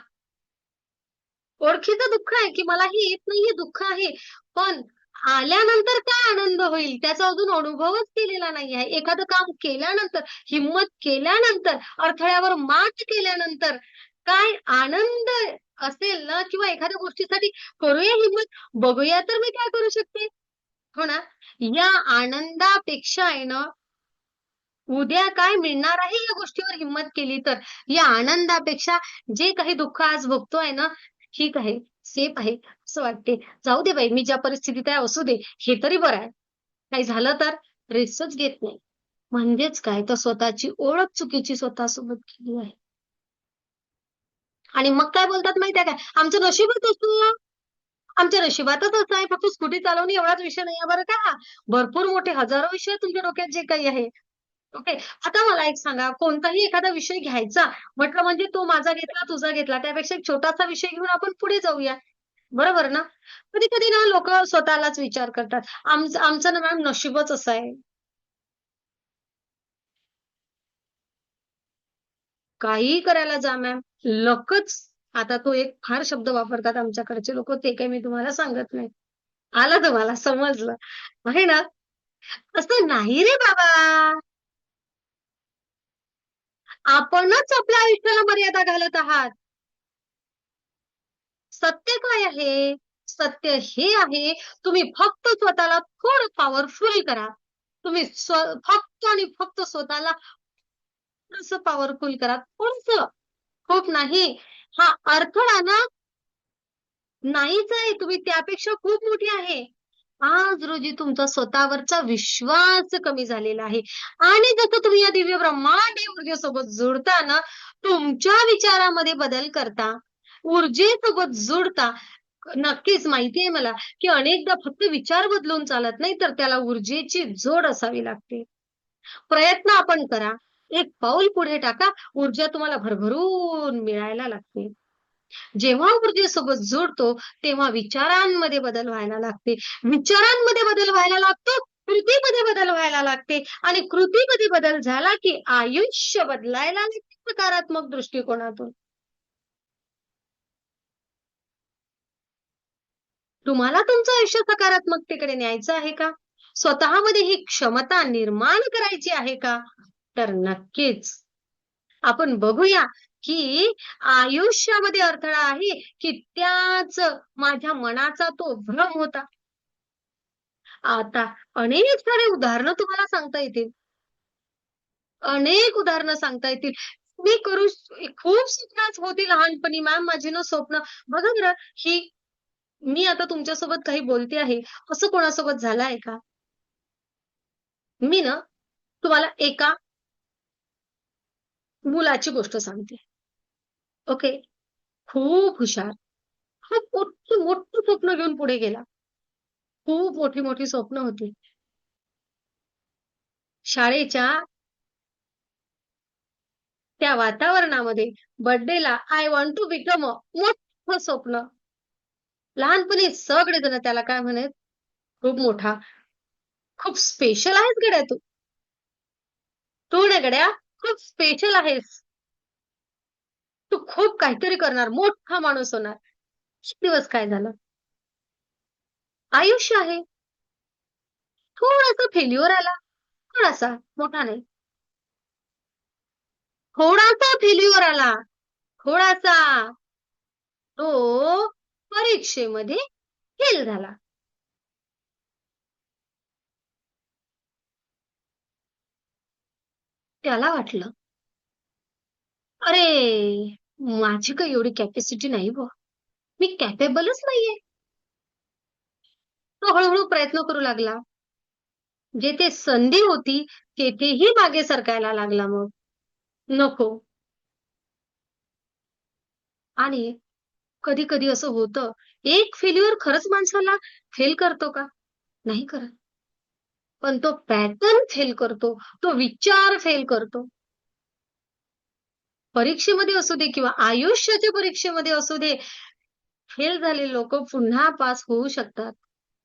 [SPEAKER 1] ओळखीचं दुःख आहे की मला हे येत नाहीये, दुःख आहे, पण आल्यानंतर काय आनंद होईल त्याचा अजून अनुभवच केलेला नाही आहे. एखादं काम केल्यानंतर, हिम्मत केल्यानंतर, अडथळ्यावर मात केल्यानंतर काय आनंद असेल ना, किंवा एखाद्या गोष्टीसाठी करूया हिम्मत, बघूया तर मी काय करू शकते. हो ना. या आनंदापेक्षा आहे ना, उद्या काय मिळणार आहे या गोष्टीवर हिम्मत केली तर, या आनंदापेक्षा जे काही दुःख आज भोगतोय ना, ठीक आहे, सेफ आहे असं वाटते. जाऊ दे बाई, मी ज्या परिस्थितीत आहे असू दे, हे तरी बरं आहे. काही झालं तर रिस्कच घेत नाही. म्हणजेच काय, तर स्वतःची ओळख चुकीची स्वतःसोबत केली आहे. आणि मग काय बोलतात माहितीये काय, आमचं नशीबच असतं, आमच्या नशिबातच असं आहे, फक्त स्कूटी चालवणे एवढाच विषय नाही आहे बरं का. भरपूर मोठे हजारो विषय तुमच्या डोक्यात जे काही आहे. ओके. आता मला एक सांगा, कोणताही एखादा विषय घ्यायचा म्हटलं म्हणजे तो माझा घेतला, तुझा घेतला, त्यापेक्षा एक छोटासा विषय घेऊन आपण पुढे जाऊया. बरोबर ना? कधी-कधी ना लोकं स्वतःलाच विचार करतात, आमचं ना मॅम नशीबच असं आहे. काहीही करायला जा मॅम, लकच. आता तो एक फार शब्द वापरतात आमच्याकडचे लोकं, ते काही मी तुम्हाला सांगत नाही. आलं तुम्हाला समजलं. आहे ना? असं नाही रे बाबा. आपणच आपल्या आयुष्याला मर्यादा घालत आहात. सत्य काय आहे? सत्य हे आहे, तुम्ही फक्त स्वतःला थोडं पॉवरफुल करा. तुम्ही फक्त आणि फक्त स्वतःला थोडंसं पॉवरफुल करा. थोडंसं, खूप नाही. हा अडथळा ना नाहीच आहे. तुम्ही त्यापेक्षा खूप मोठी आहे. आज रोजी तुमचा स्वतःवरचा विश्वास कमी झालेला आहे. आणि जसं तुम्ही या दिव्य ब्रह्मांडीय ऊर्जेसोबत जुळता ना, तुमच्या विचारामध्ये बदल करता, ऊर्जेसोबत जुडता. नक्कीच माहिती आहे मला, की अनेकदा फक्त विचार बदलून चालत नाही, तर त्याला ऊर्जेची जोड असावी लागते. प्रयत्न आपण करा. एक पाऊल पुढे टाका, ऊर्जा तुम्हाला भरभरून मिळायला लागते. जेव्हा ऊर्जेसोबत जोडतो, तेव्हा विचारांमध्ये बदल व्हायला लागते. विचारांमध्ये बदल व्हायला लागतो, कृतीमध्ये बदल व्हायला लागते आणि कृतीमध्ये बदल झाला, की आयुष्य बदलायला लागते सकारात्मक दृष्टिकोनातून. तुम्हाला तुमचं आयुष्य सकारात्मकतेकडे न्यायचं आहे का? स्वतःमध्ये ही क्षमता निर्माण करायची आहे का? तर नक्कीच. आपण बघूया, की आयुष्यामध्ये अडथळा आहे, की त्याच माझ्या मनाचा तो भ्रम होता. आता अनेक सारे उदाहरणं तुम्हाला सांगता येतील. अनेक उदाहरणं सांगता येतील. मी खूप स्वप्नात होती लहानपणी मॅम माझी ना स्वप्न. बघा बरं, ही मी आता तुमच्यासोबत काही बोलते आहे, असं कोणासोबत झालं आहे का? मी ना तुम्हाला एका मुलाची गोष्ट सांगते. ओके. खूप हुशार. खूप मोठी मोठी स्वप्न घेऊन पुढे गेला. खूप मोठी-मोठी स्वप्न होती. शाळेच्या त्या वातावरणामध्ये बर्थडेला I want to become a मोठं स्वप्न. लहानपणी सगळेजण त्याला काय म्हणत, खूप मोठा, खूप स्पेशल आहेस गड्या तू. तू ना गड्या खूप स्पेशल आहेस. तू खूप काहीतरी करणार, मोठा माणूस होणार. एक दिवस काय झालं? आयुष्य आहे. थोडासा फेल्युअर आला. थोडासा, मोठा नाही. थोडासा फेल्युअर आला. थोडासा. तो परीक्षेमध्ये फेल झाला. त्याला वाटलं, अरे, माझी काही एवढी कॅपॅसिटी नाही बुवा. मी कॅपेबलच नाहीये. तो हळू प्रयत्न करू लागला. जेथे संधी होती, तेथेही मागे सरकायला लागला मग. नको. आणि कधी-कधी असं होतं, एक फेल्युअर खरंच माणसाला फेल करतो का? नाही करत. पण तो पॅटर्न फेल करतो, तो विचार फेल करतो. परीक्षेमध्ये असू दे किंवा आयुष्याच्या परीक्षेमध्ये असू दे, फेल झालेले लोक पुन्हा पास होऊ शकतात.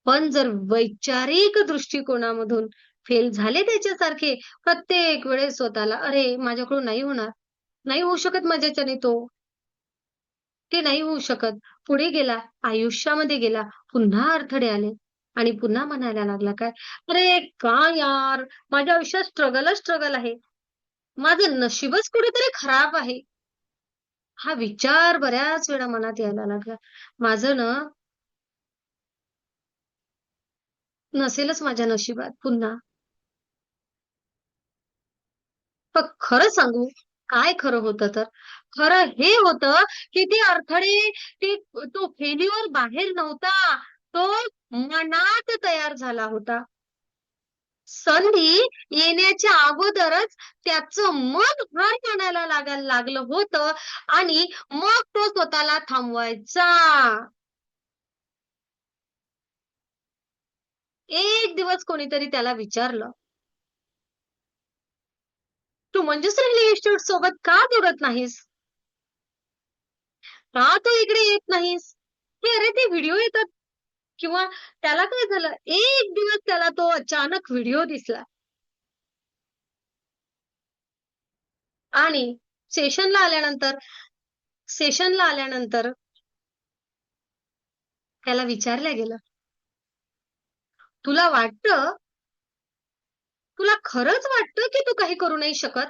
[SPEAKER 1] पण जर वैचारिक दृष्टिकोनामधून फेल झाले त्याच्यासारखे प्रत्येक वेळेस स्वतःला अरे माझ्याकडून नाही होणार, नाही होऊ शकत माझ्याच्याने ते नाही होऊ शकत. पुढे गेला, आयुष्यामध्ये गेला, पुन्हा अडथळे आले आणि पुन्हा म्हणायला लागला काय, अरे का यार, माझ्या आयुष्यात स्ट्रगल आहे. माझं नशीबच कुठेतरी खराब आहे. हा विचार बऱ्याच वेळा मनात यायला लागला. माझं नसेलच माझ्या नशिबात पुन्हा. पण खरं सांगू, काय खरं होतं तर? खरं हे होतं की ते अडथळे, तो फेल्युअर बाहेर नव्हता. तो मनात तयार झाला होता. संधी येण्याच्या अगोदरच त्याचं मन हार मानायला लागायला लागलं होतं आणि मग तो स्वतःला थांबवायचा. एक दिवस कोणीतरी त्याला विचारलं, तू मंजुश्री रिअल इस्टेट सोबत का जोडत नाहीस? का तू इकडे येत नाहीस? हे अरे ते व्हिडिओ येतात. किंवा त्याला काय झालं, एक दिवस त्याला तो अचानक व्हिडिओ दिसला आणि सेशनला आल्यानंतर त्याला विचारलं गेलं, तुला खरंच वाटतं की तू काही करू नाही शकत?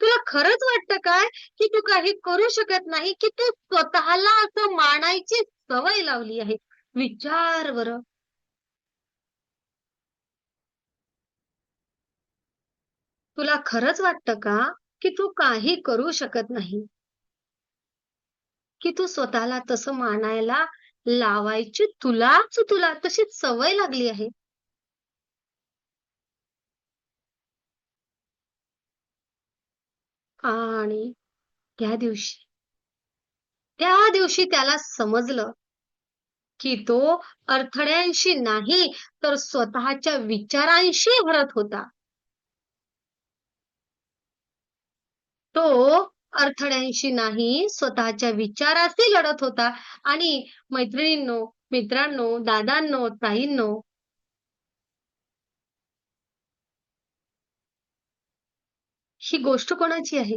[SPEAKER 1] तुला खरंच वाटतं काय की तू काही करू शकत नाही, की तू स्वतःला असं मानायची सवय लावली आहे? विचार बरं. तुला खरंच वाटतं का की तू काही करू शकत नाही, की तू स्वतःला तसं मानायला लावायची तुला तशी सवय लागली आहे? आणि त्या दिवशी त्याला समजलं की तो अडथळ्यांशी नाही तर स्वतःच्या विचारांशी भरत होता. तो अडथळ्यांशी नाही स्वतःच्या विचाराशी लढत होता. आणि मैत्रिणींनो, मित्रांनो, दादांनो, ताईंनो, ही गोष्ट कोणाची आहे?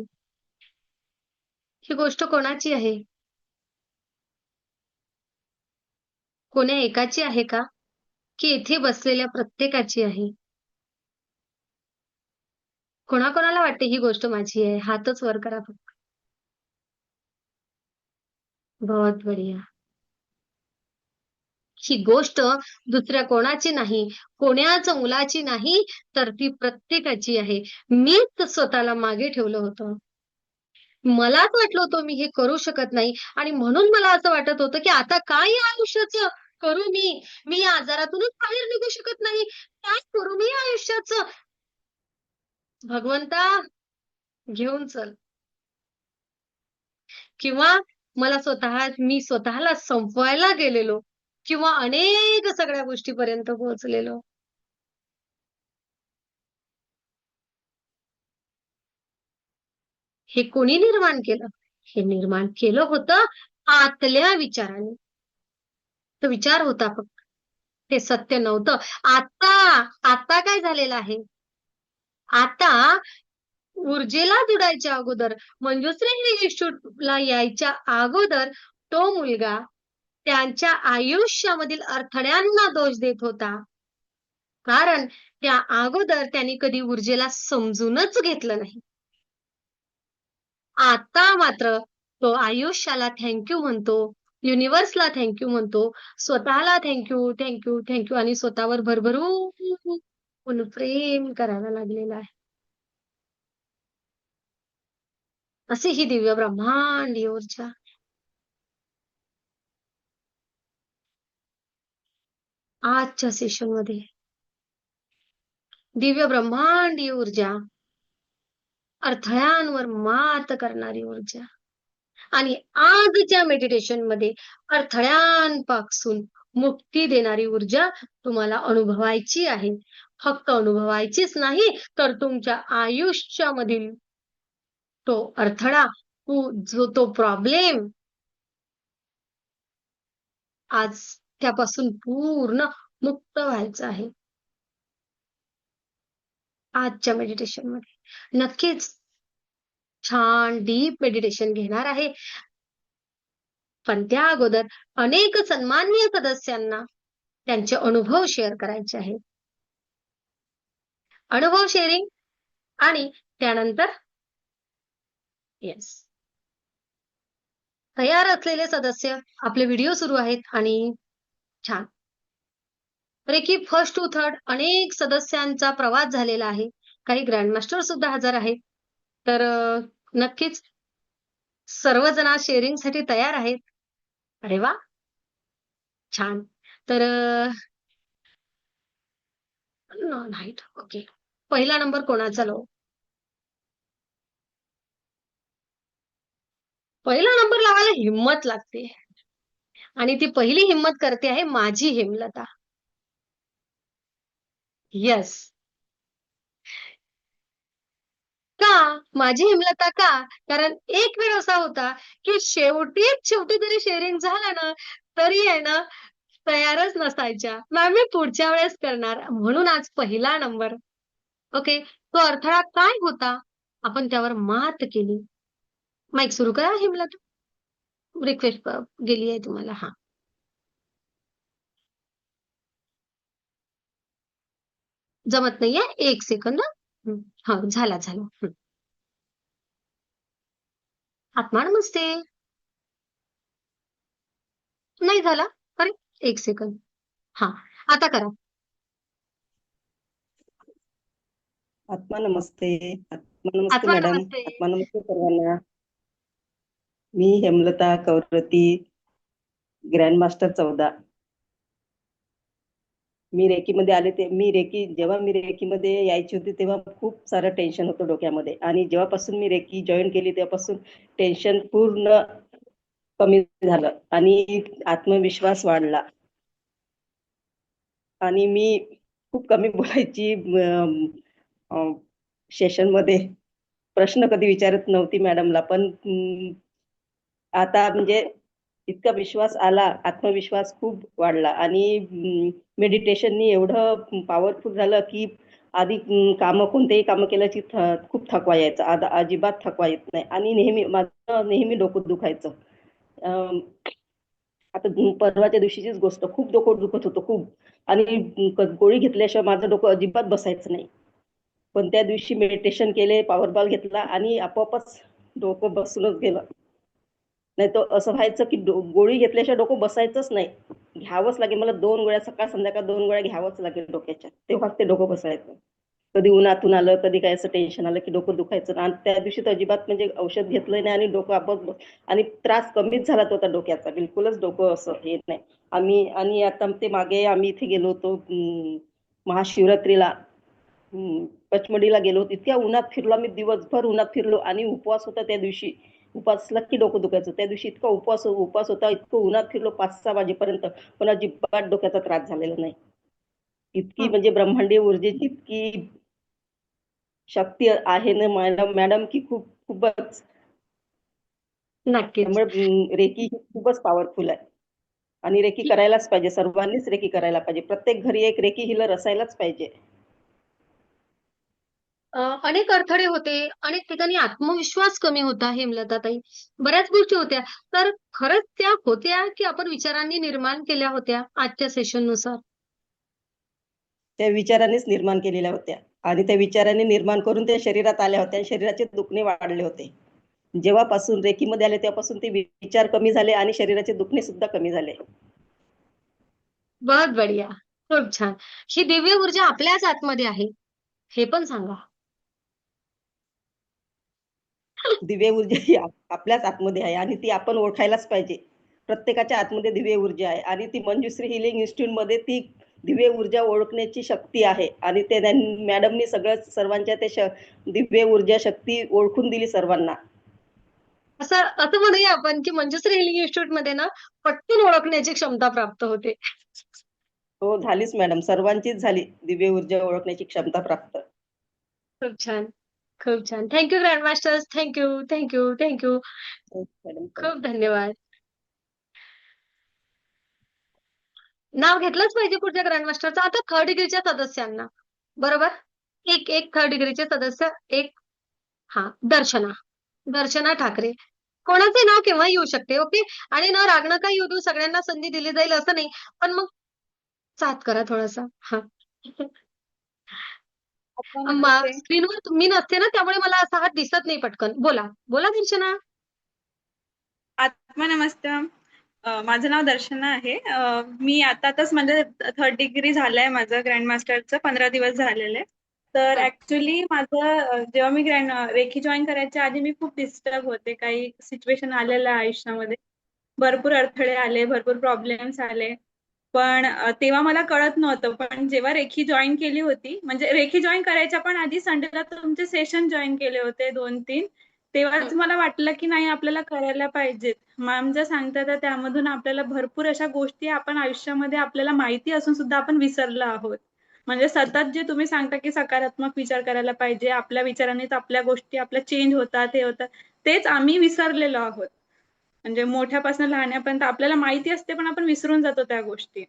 [SPEAKER 1] ही गोष्ट कोणाची आहे? कोण्या एकाची आहे का? की इथे बसलेल्या प्रत्येकाची आहे? कोणाकोणाला वाटते ही गोष्ट माझी आहे? हातच वर करा फक्त. बहुत बढ़िया. ही गोष्ट दुसऱ्या कोणाची नाही, कोण्याच मुलाची नाही, तर ती प्रत्येकाची आहे. मीच स्वतःला मागे ठेवलं होतं. मलाच वाटलं होतं मी हे करू शकत नाही आणि म्हणून मला असं वाटत होतं की आता काय या आयुष्याचं करू मी? मी या आजारातूनच बाहेर निघू शकत नाही. काय करू मी या आयुष्याचं? भगवंता घेऊन चल. किंवा मी स्वतःला संपवायला गेलेलो किंवा अनेक सगळ्या गोष्टीपर्यंत पोहोचलेलो. हे कोणी निर्माण केलं? हे निर्माण केलं होतं आतल्या विचाराने. तो विचार होता फक्त. ते सत्य नव्हतं. आता काय झालेलं आहे? आता ऊर्जेला जुडायच्या अगोदर, मंजुश्री इन्स्टिट्यूटला यायच्या अगोदर तो मुलगा त्यांच्या आयुष्यामधील अडथळ्यांना दोष देत होता. कारण त्या अगोदर त्यांनी कधी ऊर्जेला समजूनच घेतलं नाही. आता मात्र तो आयुष्याला थँक्यू म्हणतो, युनिव्हर्सला थँक्यू म्हणतो, स्वतःला थँक्यू आणि स्वतःवर भरभरून प्रेम करायला लागलेला आहे. अशी ही दिव्य ब्रह्मांडीय ऊर्जा आजच्या सेशनमध्ये. दिव्य ब्रह्मांडीय ऊर्जा, अडथळ्यांवर मात करणारी ऊर्जा. आणि आजच्या मेडिटेशन मध्ये अडथळ्यांपासून मुक्ती देणारी ऊर्जा तुम्हाला अनुभवायची आहे. फक्त अनुभवायचीच नाही तर तुमच्या आयुष्यामधील तो अडथळा, तो प्रॉब्लेम आज त्यापासून पूर्ण मुक्त व्हायचं आहे. आजच्या मेडिटेशन मध्ये नक्कीच छान डीप मेडिटेशन घेणार आहे. पण त्या अगोदर अनेक सन्माननीय सदस्यांना त्यांचे अनुभव शेअर करायचे आहेत. अनुभव शेअरिंग आणि त्यानंतर येस तयार असलेले सदस्य आपले व्हिडिओ सुरू आहेत आणि छान पैकी फर्स्ट टू थर्ड अनेक सदस्यांचा प्रवास झालेला आहे. काही ग्रँडमास्टर सुद्धा हजर आहेत. तर नक्कीच सर्वजण शेअरिंग साठी तयार आहेत. अरे वा छान. तर नाही ओके, पहिला नंबर कोणाचा लो? पहिला नंबर लावायला हिम्मत लागते आणि ती पहिली हिम्मत करते आहे माझी हेमलता. यस, का माझी हेमलता? का कारण एक वेळ असा होता की शेवटी जरी शेअरिंग झालं ना तरी आहे ना तयारच नसायच्या. मॅम मी पुढच्या वेळेस करणार, म्हणून आज पहिला नंबर. ओके, तो अडथळा काय होता? आपण त्यावर मात केली. माईक सुरू करा हेमलता. रिक्वेस्ट गेली आहे तुम्हाला. हा जमत नाहीये, एक सेकंद. हा झाला. आत्मा नमस्ते. नाही झाला? अरे एक सेकंद. हा आता करा.
[SPEAKER 5] आत्मा नमस्ते. आत्मा नमस्ते
[SPEAKER 1] आत्मा
[SPEAKER 5] मॅडम.
[SPEAKER 1] नमस्ते.
[SPEAKER 5] आत्मा नमस्ते सर्वांना. मी हेमलता कौरती, ग्रँड मास्टर 14. जेव्हा मी रेकीमध्ये यायची होती तेव्हा खूप सारं टेन्शन होतं डोक्यामध्ये, आणि जेव्हापासून मी रेकी जॉईन केली तेव्हापासून टेन्शन पूर्ण कमी झालं आणि आत्मविश्वास वाढला. आणि मी खूप कमी बोलायची सेशन मध्ये, प्रश्न कधी विचारत नव्हती मॅडमला, पण आता म्हणजे इतका विश्वास आला, आत्मविश्वास खूप वाढला आणि मेडिटेशननी एवढं पॉवरफुल झालं की आधी कोणतेही काम केलं की खूप थकवा यायचा. आता अजिबात थकवा येत नाही आणि माझं नेहमी डोकं दुखायचं. आता परवाच्या दिवशीचीच गोष्ट, खूप डोकं दुखत होतं खूप, आणि गोळी घेतल्याशिवाय माझं डोकं अजिबात बसायचं नाही. पण त्या दिवशी मेडिटेशन केले, पॉवर बॉल घेतला आणि आपोआपच डोकं बसूनच गेलं. नाही तर असं व्हायचं की गोळी घेतल्याशिवाय डोकं बसायचंच नाही, घ्यावंच लागेल मला. 2 गोळ्या सकाळ संध्याकाळ 2 गोळ्या घ्यावंच लागेल डोक्याच्या, तेव्हा ते डोकं बसायचं. कधी उन्हातून आलं, कधी काय असं टेन्शन आलं की डोकं दुखायचं. आणि त्या दिवशी तर अजिबात म्हणजे औषध घेतलं नाही आणि डोकं आपोआप, आणि त्रास कमीच झाला होता डोक्याचा, बिलकुलच डोकं असं येत नाही. आणि आता ते मागे आम्ही इथे गेलो होतो महाशिवरात्रीला, पचमडीला गेलो होतो. इतक्या उन्हात फिरलो मी, दिवसभर उन्हात फिरलो आणि उपवास होता त्या दिवशी. उपासला की डोकं दुखायचं. त्या दिवशी इतका उपवास होता, इतकं उन्हात फिरलो 5-6 वाजेपर्यंत, पण अजिबात डोक्याचा त्रास झालेला नाही. इतकी म्हणजे ब्रह्मांडीय ऊर्जेची इतकी शक्ती आहे ना मॅडम की खूपच.
[SPEAKER 1] नक्कीच.
[SPEAKER 5] त्यामुळे रेकी खूपच पॉवरफुल आहे आणि रेकी करायलाच पाहिजे. सर्वांनीच रेकी करायला पाहिजे. प्रत्येक घरी एक रेकी हिलर असायलाच पाहिजे.
[SPEAKER 1] अनेक अडथळे होते, अनेक ठिकाणी आत्मविश्वास कमी होता हेमलताताई, बऱ्याच गोष्टी होत्या. तर खरंच त्या होत्या की आपण विचारांनी निर्माण केल्या होत्या आजच्या सेशन नुसार?
[SPEAKER 5] त्या विचारांनीच निर्माण केलेल्या होत्या आणि त्या विचारांनी निर्माण करून त्या शरीरात आल्या होत्या. शरीराचे दुखणे वाढले होते. जेव्हापासून रेकीमध्ये आले तेव्हापासून ते विचार कमी झाले आणि शरीराचे दुखणे सुद्धा कमी झाले.
[SPEAKER 1] बहुत बढिया, खूप छान. ही दिव्य ऊर्जा आपल्याच आतमध्ये आहे, हे पण सांगा.
[SPEAKER 5] दिव्य ऊर्जा ही आपल्याच आतमध्ये आहे आणि ती आपण ओळखायलाच पाहिजे. प्रत्येकाच्या आतमध्ये दिव्य ऊर्जा आहे आणि ती मंजुश्री हिलिंग इन्स्टिट्यूट मध्ये ती दिव्य ऊर्जा ओळखण्याची शक्ती आहे. आणि ते मॅडमनी सर्वांच्या ते दिव्य ऊर्जा शक्ती ओळखून दिली सर्वांना.
[SPEAKER 1] असं असं म्हणूया आपण की मंजुश्री हिलिंग इन्स्टिट्यूट मध्ये ना पटकन ओळखण्याची क्षमता प्राप्त होते.
[SPEAKER 5] हो, झालीच मॅडम, सर्वांचीच झाली दिव्य ऊर्जा ओळखण्याची क्षमता प्राप्त.
[SPEAKER 1] खूप छान, खूप छान. Thank you grand masters. Thank you, thank you, thank you.
[SPEAKER 5] Madam,
[SPEAKER 1] खूप धन्यवाद. नाव घेतलंच पाहिजे पुढच्या ग्रँड मास्टरचं. आता थर्ड डिग्रीच्या सदस्यांना बरोबर, एक एक थर्ड डिग्रीचे सदस्य, एक दर्शना, दर्शना ठाकरे. कोणाचे नाव केव्हा येऊ शकते. ओके. आणि न रागणं का येऊ देऊ, सगळ्यांना संधी दिली जाईल असं नाही, पण मग साथ करा थोडासा. हा.
[SPEAKER 4] आत्मा नमस्ते.
[SPEAKER 1] स्क्रीनवर मी नसते ना, त्यामुळे मला असा हात दिसत नाही पटकन. बोला बोला दर्शना.
[SPEAKER 4] आत्मा नमस्ते मॅम. माझं नाव दर्शना आहे. मी आताच म्हणजे थर्ड डिग्री झालंय माझं ग्रँड मास्टरचं, 15 दिवस झालेले. तर ऍक्च्युली माझं जेव्हा मी रेकी जॉईन करायच्या आधी मी खूप डिस्टर्ब होते. काही सिच्युएशन आलेल्या आयुष्यामध्ये, भरपूर अडथळे आले, भरपूर प्रॉब्लेम्स आले. पण तेव्हा मला कळत नव्हतं. पण जेव्हा रेखी जॉईन केली होती, म्हणजे रेखी जॉईन करायच्या पण आधी संडेला तुमचे सेशन जॉईन केले होते 2-3, तेव्हाच मला वाटलं की नाही, आपल्याला करायला पाहिजेत. मॅम ज्या सांगतात त्यामधून आपल्याला भरपूर अशा गोष्टी आपण आयुष्यामध्ये आपल्याला माहिती असून सुद्धा आपण विसरलो आहोत. म्हणजे सतत जे तुम्ही सांगता की सकारात्मक विचार करायला पाहिजे, आपल्या विचारांनीच आपल्या गोष्टी आपल्या चेंज होतात, हे होतात, तेच आम्ही विसरलेलो आहोत. म्हणजे मोठ्यापासून लहान्यापर्यंत आपल्याला माहिती असते, पण आपण विसरून जातो त्या गोष्टी.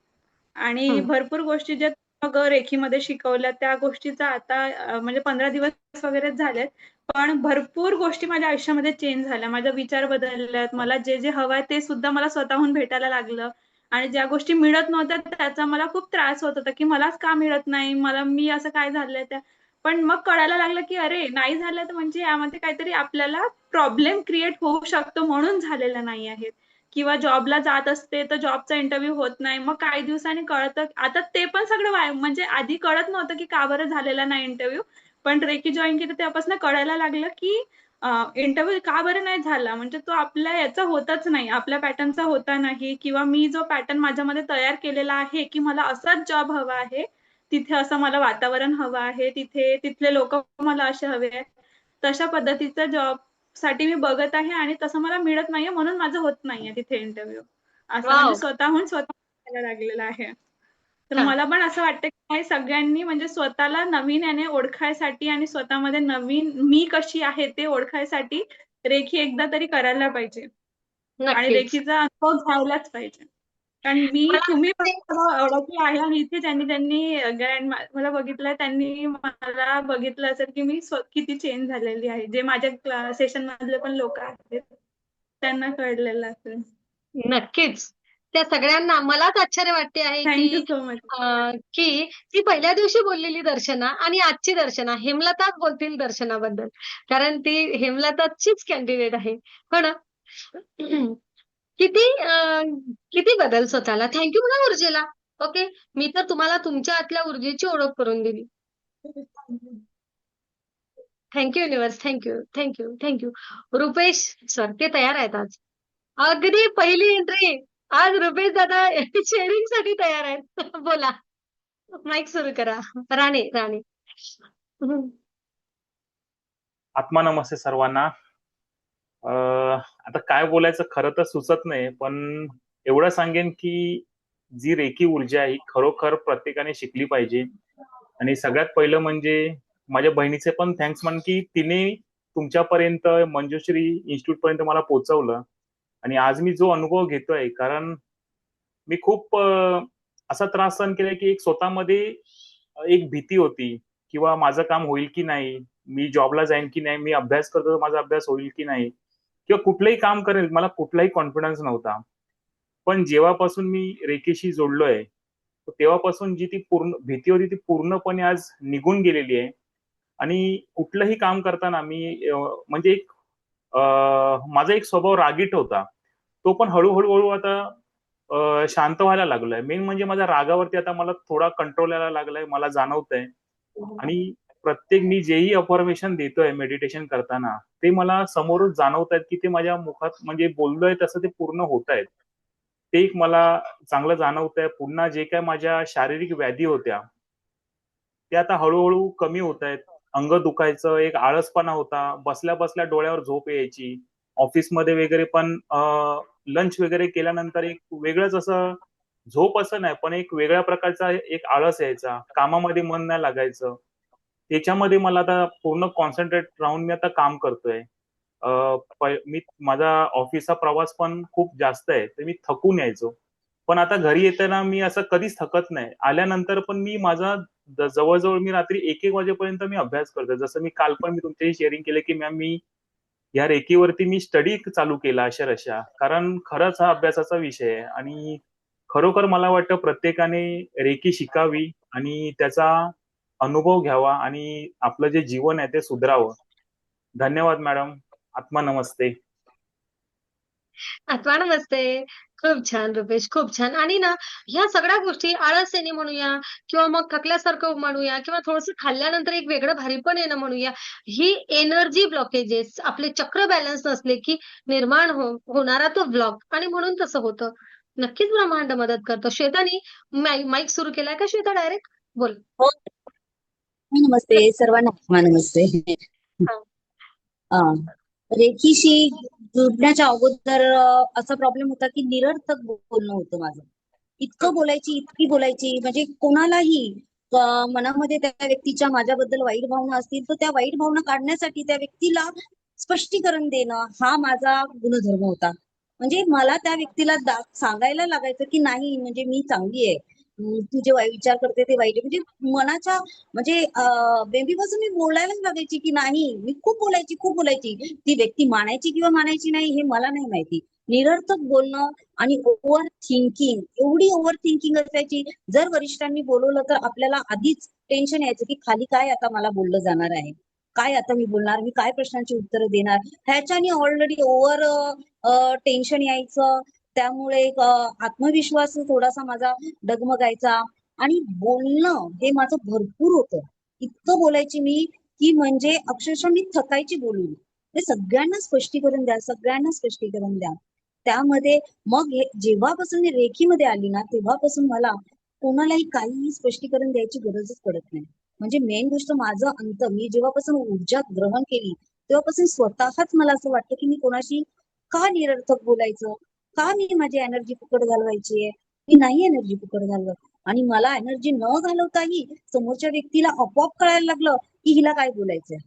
[SPEAKER 4] आणि भरपूर गोष्टी ज्या मग रेखीमध्ये शिकवल्या त्या गोष्टीचा आता म्हणजे 15 दिवस वगैरे झालेत, पण भरपूर गोष्टी माझ्या आयुष्यामध्ये चेंज झाल्या. माझे विचार बदलल्यात. मला जे जे हवंय ते सुद्धा मला स्वतःहून भेटायला लागलं. आणि ज्या गोष्टी मिळत नव्हत्या त्याचा मला खूप त्रास होत होता की मलाच का मिळत नाही, मी असं काय झालंय त्या. पण मग कळायला लागलं की अरे नाही झालं तर म्हणजे यामध्ये काहीतरी आपल्याला प्रॉब्लेम क्रिएट होऊ शकतो म्हणून झालेला नाही आहेत. किंवा जॉबला जात असते तर जॉबचा इंटरव्ह्यू होत नाही, मग काही दिवसांनी कळतं. आता ते पण सगळं म्हणजे आधी कळत नव्हतं की का बरं झालेला नाही इंटरव्ह्यू, पण रेकी जॉईन केलं तेव्हापासून कळायला लागलं की इंटरव्ह्यू का बरं नाही झाला, म्हणजे तो आपल्या याचा होतच नाही, आपल्या पॅटर्नचा होता नाही. किंवा मी जो पॅटर्न माझ्यामध्ये तयार केलेला आहे की मला असाच जॉब हवा आहे, तिथे असं मला वातावरण हवं आहे, तिथले लोक मला असे हवे आहेत, तशा पद्धतीचा जॉब साठी मी बघत आहे आणि तसं मला मिळत नाहीये, म्हणून माझं होत नाहीये तिथे इंटरव्ह्यू. असं म्हणजे
[SPEAKER 1] वाव,
[SPEAKER 4] स्वतःहून करायला लागलेलं आहे. तर
[SPEAKER 1] छान.
[SPEAKER 4] मला पण असं वाटतं की सगळ्यांनी म्हणजे स्वतःला नवीन याने ओळखायसाठी आणि स्वतःमध्ये नवीन मी कशी आहे ते ओळखायसाठी रेखी एकदा तरी करायला पाहिजे. आणि
[SPEAKER 1] नक्कीच.
[SPEAKER 4] रेखीचा अनुभव घ्यायलाच पाहिजे. कारण
[SPEAKER 1] मला
[SPEAKER 4] तुम्ही
[SPEAKER 1] वाटते
[SPEAKER 4] ओळखली आहे आणि इथे ज्यांनी ज्यांनी मला बघितलंय त्यांनी मला बघितलं असेल की मी किती चेंज झालेली आहे. जे माझ्या सेशन मधले पण लोक आहेत त्यांना कळलेलं असेल.
[SPEAKER 1] नक्कीच. त्या सगळ्यांना मलाच आश्चर्य वाटते आहे
[SPEAKER 4] थँक्यू
[SPEAKER 1] की
[SPEAKER 4] सो मच.
[SPEAKER 1] की ती पहिल्या दिवशी बोललेली दर्शना आणि आजची दर्शना, हेमलताच बोलतील दर्शनाबद्दल. कारण ती हेमलताचीच कॅन्डिडेट आहे. हो ना? किती किती बदल स्वतःला. थँक्यू म्हणा ऊर्जेला. ओके. मी तर तुम्हाला तुमच्या आतल्या ऊर्जेची ओळख करून दिली. Thank you universe. Thank you, thank you, thank you. Rupesh sir ते तयार आहेत आज. अगदी पहिली एंट्री. आज रुपेश दादा शेअरिंग साठी तयार आहेत. बोला. माईक सुरू करा. राणे राणे.
[SPEAKER 6] आत्मा नमस्ते सर्वांना. आता काय बोलायचं खरं तर सुचत नाही, पण एवढं सांगेन की जी रेकी ऊर्जा आहे खरोखर प्रत्येकाने शिकली पाहिजे. आणि सगळ्यात पहिलं म्हणजे माझ्या बहिणीचे पण थँक्स म्हण की तिने तुमच्यापर्यंत मंजुश्री इन्स्टिट्यूट पर्यंत मला पोहोचवलं. आणि आज मी जो अनुभव घेतोय, कारण मी खूप असा त्रास सहन केलाय की एक स्वतःमध्ये एक भीती होती किंवा माझं काम होईल की नाही, मी जॉबला जाईन की नाही, मी अभ्यास करतो तर माझा अभ्यास होईल की नाही, किंवा कुठलंही काम करेल मला कुठलाही कॉन्फिडन्स नव्हता. पण जेव्हापासून मी रेखेशी जोडलोय तेव्हापासून जी ती पूर्ण भीती होती ती पूर्णपणे आज निघून गेलेली आहे. आणि कुठलंही काम करताना मी म्हणजे एक माझा एक स्वभाव रागीट होता, तो पण हळूहळू आता शांत व्हायला लागलोय. मेन म्हणजे माझ्या रागावरती आता मला थोडा कंट्रोल यायला लागलाय, मला जाणवतंय. आणि प्रत्येक मी जेही अफर्मेशन देतोय मेडिटेशन करताना ते मला समोरच जाणवत आहेत की ते माझ्या मुखात म्हणजे बोललोय तसं ते पूर्ण होत आहेत. ते एक मला चांगलं जाणवत आहे. पुन्हा जे काय माझ्या शारीरिक व्याधी होत्या ते आता हळूहळू कमी होत आहेत. अंग दुखायचं, एक आळसपणा होता, बसल्या बसल्या डोळ्यावर झोप यायची, ऑफिसमध्ये वगैरे पण लंच वगैरे केल्यानंतर एक वेगळंच असं झोप असं नाही, पण एक वेगळ्या प्रकारचा एक आळस यायचा, कामामध्ये मन नाही लागायचं. त्याच्यामध्ये मला आता पूर्ण कॉन्सन्ट्रेट राहून मी आता काम करतोय. मी माझा ऑफिसचा प्रवास पण खूप जास्त आहे, तर मी थकून यायचो. पण आता घरी येताना मी असं कधीच थकत नाही. आल्यानंतर पण मी माझा जवळजवळ मी रात्री 1-1 वाजेपर्यंत मी अभ्यास करतो. जसं मी काल पण मी तुमच्याशी शेअरिंग केलं की मॅम मी या रेकीवरती मी स्टडी चालू केला अक्षरशः. कारण खरंच हा अभ्यासाचा विषय आहे आणि खरोखर मला वाटतं प्रत्येकाने रेकी शिकावी आणि त्याचा अनुभव घ्यावा आणि आपलं जे जीवन आहे ते सुधारावं. धन्यवाद मॅडम. आत्मा नमस्ते.
[SPEAKER 1] आत्मा नमस्ते. खूप छान रुपेश, खूप छान. आणि ना ह्या सगळ्या गोष्टी आळसेने म्हणूया किंवा मग थकल्यासारखं म्हणूया किंवा थोडंसं खाल्ल्यानंतर एक वेगळं भारीपण येणं म्हणूया, ही एनर्जी ब्लॉकेजेस आपले चक्र बॅलन्स नसले की निर्माण होणारा तो ब्लॉक आणि म्हणून तसं होतं. नक्कीच ब्रह्मांड मदत करतो. श्वेतानी माईक सुरू केलाय का श्वेता डायरेक्ट? बोल.
[SPEAKER 2] हो. नमस्ते सर्वांना. नमस्ते.
[SPEAKER 1] हा.
[SPEAKER 2] रेखीशी जुडण्याच्या अगोदर असा प्रॉब्लेम होता की निरर्थक बोलणं होतं माझं. इतकी बोलायची म्हणजे कोणालाही मनामध्ये त्या व्यक्तीच्या माझ्याबद्दल वाईट भावना असतील तर त्या वाईट भावना काढण्यासाठी त्या व्यक्तीला स्पष्टीकरण देणं हा माझा गुणधर्म होता. म्हणजे मला त्या व्यक्तीला सांगायला लागायचं की नाही म्हणजे मी चांगली आहे, तू जे विचार करते ते वाईट आहे. म्हणजे मनाच्या म्हणजे बेबीपासून मी बोलायलाच लागायची की नाही, मी खूप बोलायची. ती व्यक्ती मानायची किंवा मानायची नाही हे मला नाही माहिती. निरर्थक बोलणं आणि ओव्हर थिंकिंग, एवढी ओव्हर थिंकिंग असायची. जर वरिष्ठांनी बोलवलं तर आपल्याला आधीच टेन्शन यायचं की खाली काय आता मला बोललं जाणार आहे, काय आता मी बोलणार, मी काय प्रश्नांची उत्तरं देणार, ह्याच्याने ऑलरेडी ओव्हर टेन्शन यायचं. त्यामुळे आत्मविश्वास थोडासा माझा डगमगायचा आणि बोलणं हे माझं भरपूर होतं. इतकं बोलायची मी की म्हणजे अक्षरशः मी थकायची बोलून. ते सगळ्यांना स्पष्टीकरण द्या. त्यामध्ये मग जेव्हापासून मी रेखीमध्ये आली ना तेव्हापासून मला कोणालाही काहीही स्पष्टीकरण द्यायची गरजच पडत नाही. म्हणजे मेन गोष्ट माझं मी जेव्हापासून ऊर्जा ग्रहण केली तेव्हापासून स्वतःच मला असं वाटतं की मी कोणाशी का निरर्थक बोलायचं, का मी माझी एनर्जी फुकट घालवायची आहे. मी नाही एनर्जी फुकट घालवत. आणि मला एनर्जी न घालवताही समोरच्या व्यक्तीला आपोआप कळायला लागलं की हिला काय बोलायचंय.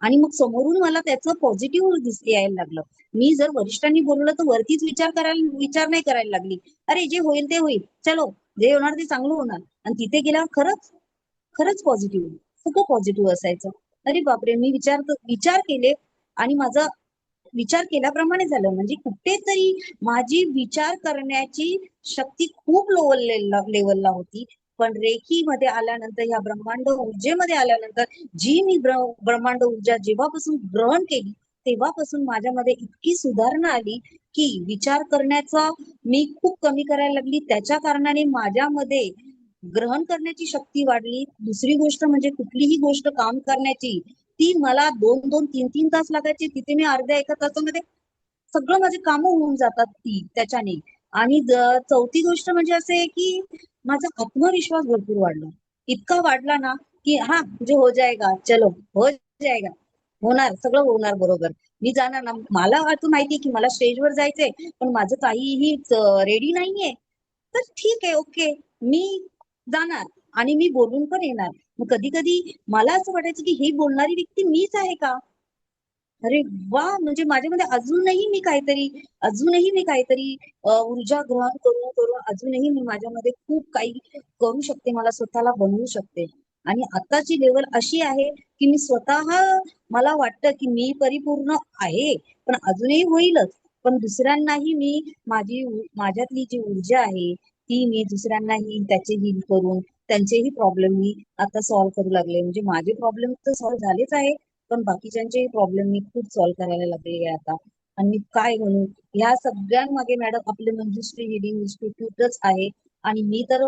[SPEAKER 2] आणि मग समोरून मला त्याचं पॉझिटिव्ह यायला लागलं. मी जर वरिष्ठांनी बोलवलं तर वरतीच विचार नाही करायला लागली. अरे जे होईल ते होईल, चलो जे होणार ते चांगलं होणार. आणि तिथे गेल्यावर खरंच पॉझिटिव्ह, सगळं पॉझिटिव्ह असायचं. अरे बापरे, मी विचार केले आणि माझा विचार केल्याप्रमाणे झालं. म्हणजे कुठेतरी माझी विचार करण्याची शक्ती खूप लेवलला होती. पण रेखीमध्ये आल्यानंतर, ह्या ब्रह्मांड ऊर्जेमध्ये आल्यानंतर जी मी ब्रह्मांड ऊर्जा जेव्हापासून ग्रहण केली तेव्हापासून माझ्यामध्ये इतकी सुधारणा आली की विचार करण्याचा मी खूप कमी करायला लागली. त्याच्या कारणाने माझ्यामध्ये ग्रहण करण्याची शक्ती वाढली. दुसरी गोष्ट म्हणजे कुठलीही गोष्ट काम करण्याची ती मला 2-2, 3-3 तास लागायचे, तिथे मी अर्ध्या 1 तासामध्ये सगळं माझे काम होऊन जातात त्याच्याने. आणि चौथी गोष्ट म्हणजे असे आहे की माझा आत्मविश्वास भरपूर वाढला. इतका वाढला ना की जो हो जाएगा, चलो हो जाएगा, होणार, सगळं होणार बरोबर. मी जाणार ना. मला आता माहितीये की मला स्टेजवर जायचंय पण माझं काहीही रेडी नाहीये, तर ठीक आहे, ओके, मी जाणार आणि मी बोलून पण येणार. मग कधी कधी मला असं वाटायचं की ही बोलणारी व्यक्ती मीच आहे का. अरे वा, म्हणजे माझ्यामध्ये अजूनही मी काहीतरी ऊर्जा ग्रहण करून अजूनही मी माझ्यामध्ये खूप काही करू शकते, मला स्वतःला बनवू शकते. आणि आताची लेवल अशी आहे की मी स्वतः, मला वाटतं की मी परिपूर्ण आहे पण अजूनही होईलच. पण दुसऱ्यांनाही मी माझ्यातली जी ऊर्जा आहे ती मी दुसऱ्यांनाही त्याचे हील करून त्यांचेही प्रॉब्लेम मी आता सॉल्व्ह करू लागले. म्हणजे माझे प्रॉब्लेम तर सॉल्व्ह झालेच आहे पण बाकीच्यांचे प्रॉब्लेम मी खूप सॉल्व्ह करायला लागले आहे आता. आणि मी काय म्हणू, ह्या सगळ्यांमागे मॅडम आपले मंजुश्री हिलिंग इन्स्टिट्यूटच आहे. आणि मी तर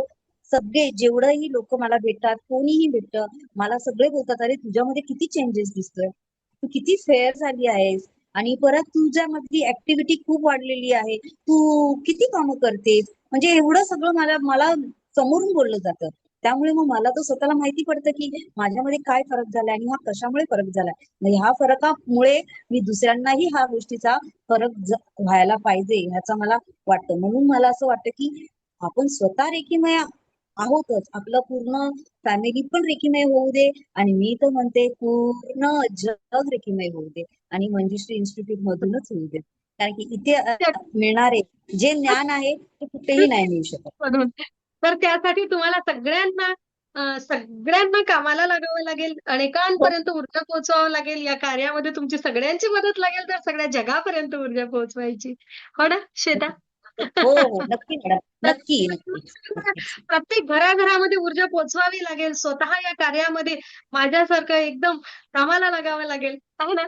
[SPEAKER 2] सगळे जेवढंही लोक मला भेटतात, कोणीही भेटतं, मला सगळे बोलतात अरे तुझ्यामध्ये किती चेंजेस दिसतोय, तू किती फेअर झाली आहेस आणि परत तुझ्यामधली ऍक्टिव्हिटी खूप वाढलेली आहे, तू किती कामं करतेस. म्हणजे एवढं सगळं मला समोरून बोललं जातं. त्यामुळे मग मला तर स्वतःला माहिती पडतं की माझ्यामध्ये काय फरक झालाय आणि हा कशामुळे फरक झालाय. मग ह्या फरकामुळे मी दुसऱ्यांनाही ह्या गोष्टीचा फरक व्हायला पाहिजे ह्याचा मला वाटतं. म्हणून मला असं वाटतं की आपण स्वतः रेखीमय आहोतच, आपलं पूर्ण फॅमिली पण रेखीमय होऊ दे आणि मी तर म्हणते पूर्ण जग रेखीमय होऊ दे आणि मंजुश्री इन्स्टिट्यूट मधूनच होऊ दे. कारण की इथे मिळणारे जे ज्ञान आहे ते कुठेही नाही मिळू शकत.
[SPEAKER 1] म्हणून तर त्यासाठी तुम्हाला सगळ्यांना कामाला लागावं लागेल, अनेकांपर्यंत ऊर्जा पोहोचवावं लागेल. या कार्यामध्ये तुमची सगळ्यांची मदत लागेल, तर सगळ्या जगापर्यंत ऊर्जा पोहोचवायची. हो ना श्वेता?
[SPEAKER 2] हो हो नक्की मॅडम, नक्की नक्की.
[SPEAKER 1] प्रत्येक घराघरामध्ये ऊर्जा पोहोचवावी लागेल. स्वतः या कार्यामध्ये माझ्यासारखं एकदम कामाला लागावं लागेल, आहे ना?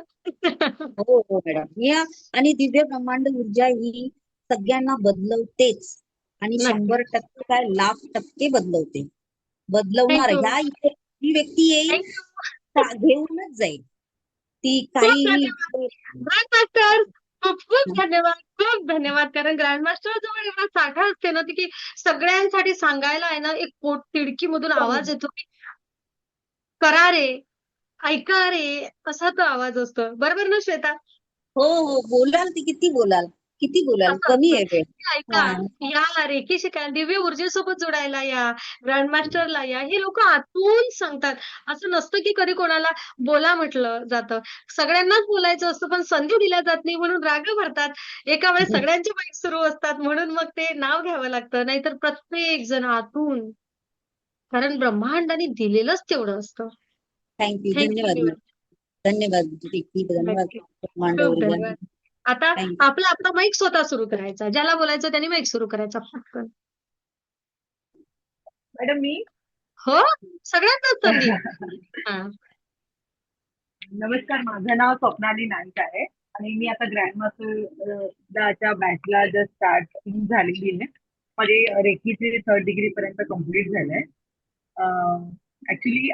[SPEAKER 2] हो हो मॅडम. या आणि दिव्य ब्रह्मांड ऊर्जा ही सगळ्यांना बदलवतेच आणि
[SPEAKER 1] नक्की.
[SPEAKER 2] 100% काय 1,00,000% बदलवते. बदलवणार
[SPEAKER 1] थँक्यू.
[SPEAKER 2] ह्या इथे ही व्यक्ती येईल घेऊनच जाईल. ती
[SPEAKER 1] खूप
[SPEAKER 2] काहीही
[SPEAKER 1] धन्यवाद ग्रँड मास्टर. खूप खूप धन्यवाद, खूप धन्यवाद. कारण ग्रँड मास्टर जवळ एवढा साठा असते ना की सगळ्यांसाठी सांगायला आहे ना, एक तिडकीमधून आवाज येतो की करा रे, ऐका रे, असा तो आवाज असतो. बरोबर ना श्वेता?
[SPEAKER 2] हो हो बोलाल ती किती बोलाल
[SPEAKER 1] असं
[SPEAKER 2] कमी
[SPEAKER 1] असतं.
[SPEAKER 2] आहे वेळ.
[SPEAKER 1] की ऐका, या रेकी शिकायला, दिव्य ऊर्जेसोबत जोडायला या, ग्रँड मास्टरला या. हे लोक आतून सांगतात. असं नसतं की कधी कोणाला बोला म्हटलं जातं. सगळ्यांनाच बोलायचं असतं, पण संधी दिल्या जात नाही म्हणून राग भरतात. एका वेळेस सगळ्यांचे माईक सुरू असतात म्हणून मग ते नाव घ्यावं लागतं. नाहीतर प्रत्येक जण आतून, कारण ब्रह्मांडाने दिलेलंच तेवढं असतं.
[SPEAKER 2] थँक्यू. धन्यवाद
[SPEAKER 1] थँक्यू.
[SPEAKER 2] मॅडम. धन्यवाद दीप्ती, धन्यवाद
[SPEAKER 1] नक्की.
[SPEAKER 2] ब्रह्मांड
[SPEAKER 1] खूप
[SPEAKER 2] ऊर्जा.
[SPEAKER 1] धन्यवाद. आता
[SPEAKER 2] थँक्यू.
[SPEAKER 1] आपला माईक स्वतः सुरू करायचा. ज्याला बोलायचं त्याने माईक सुरू करायचा. पटकन.
[SPEAKER 7] मॅडम मी
[SPEAKER 1] हो, सगळ्यांनाच संधी. हां.
[SPEAKER 7] नमस्कार, माझं नाव स्वप्नाली नाईक आहे आणि मी आता ग्रँड मास्टरच्या बॅचला जस्ट स्टार्टिंग झालेली आहे. माझी रेकीची 3rd डिग्री पर्यंत कम्प्लीट झालंय. ऍक्च्युली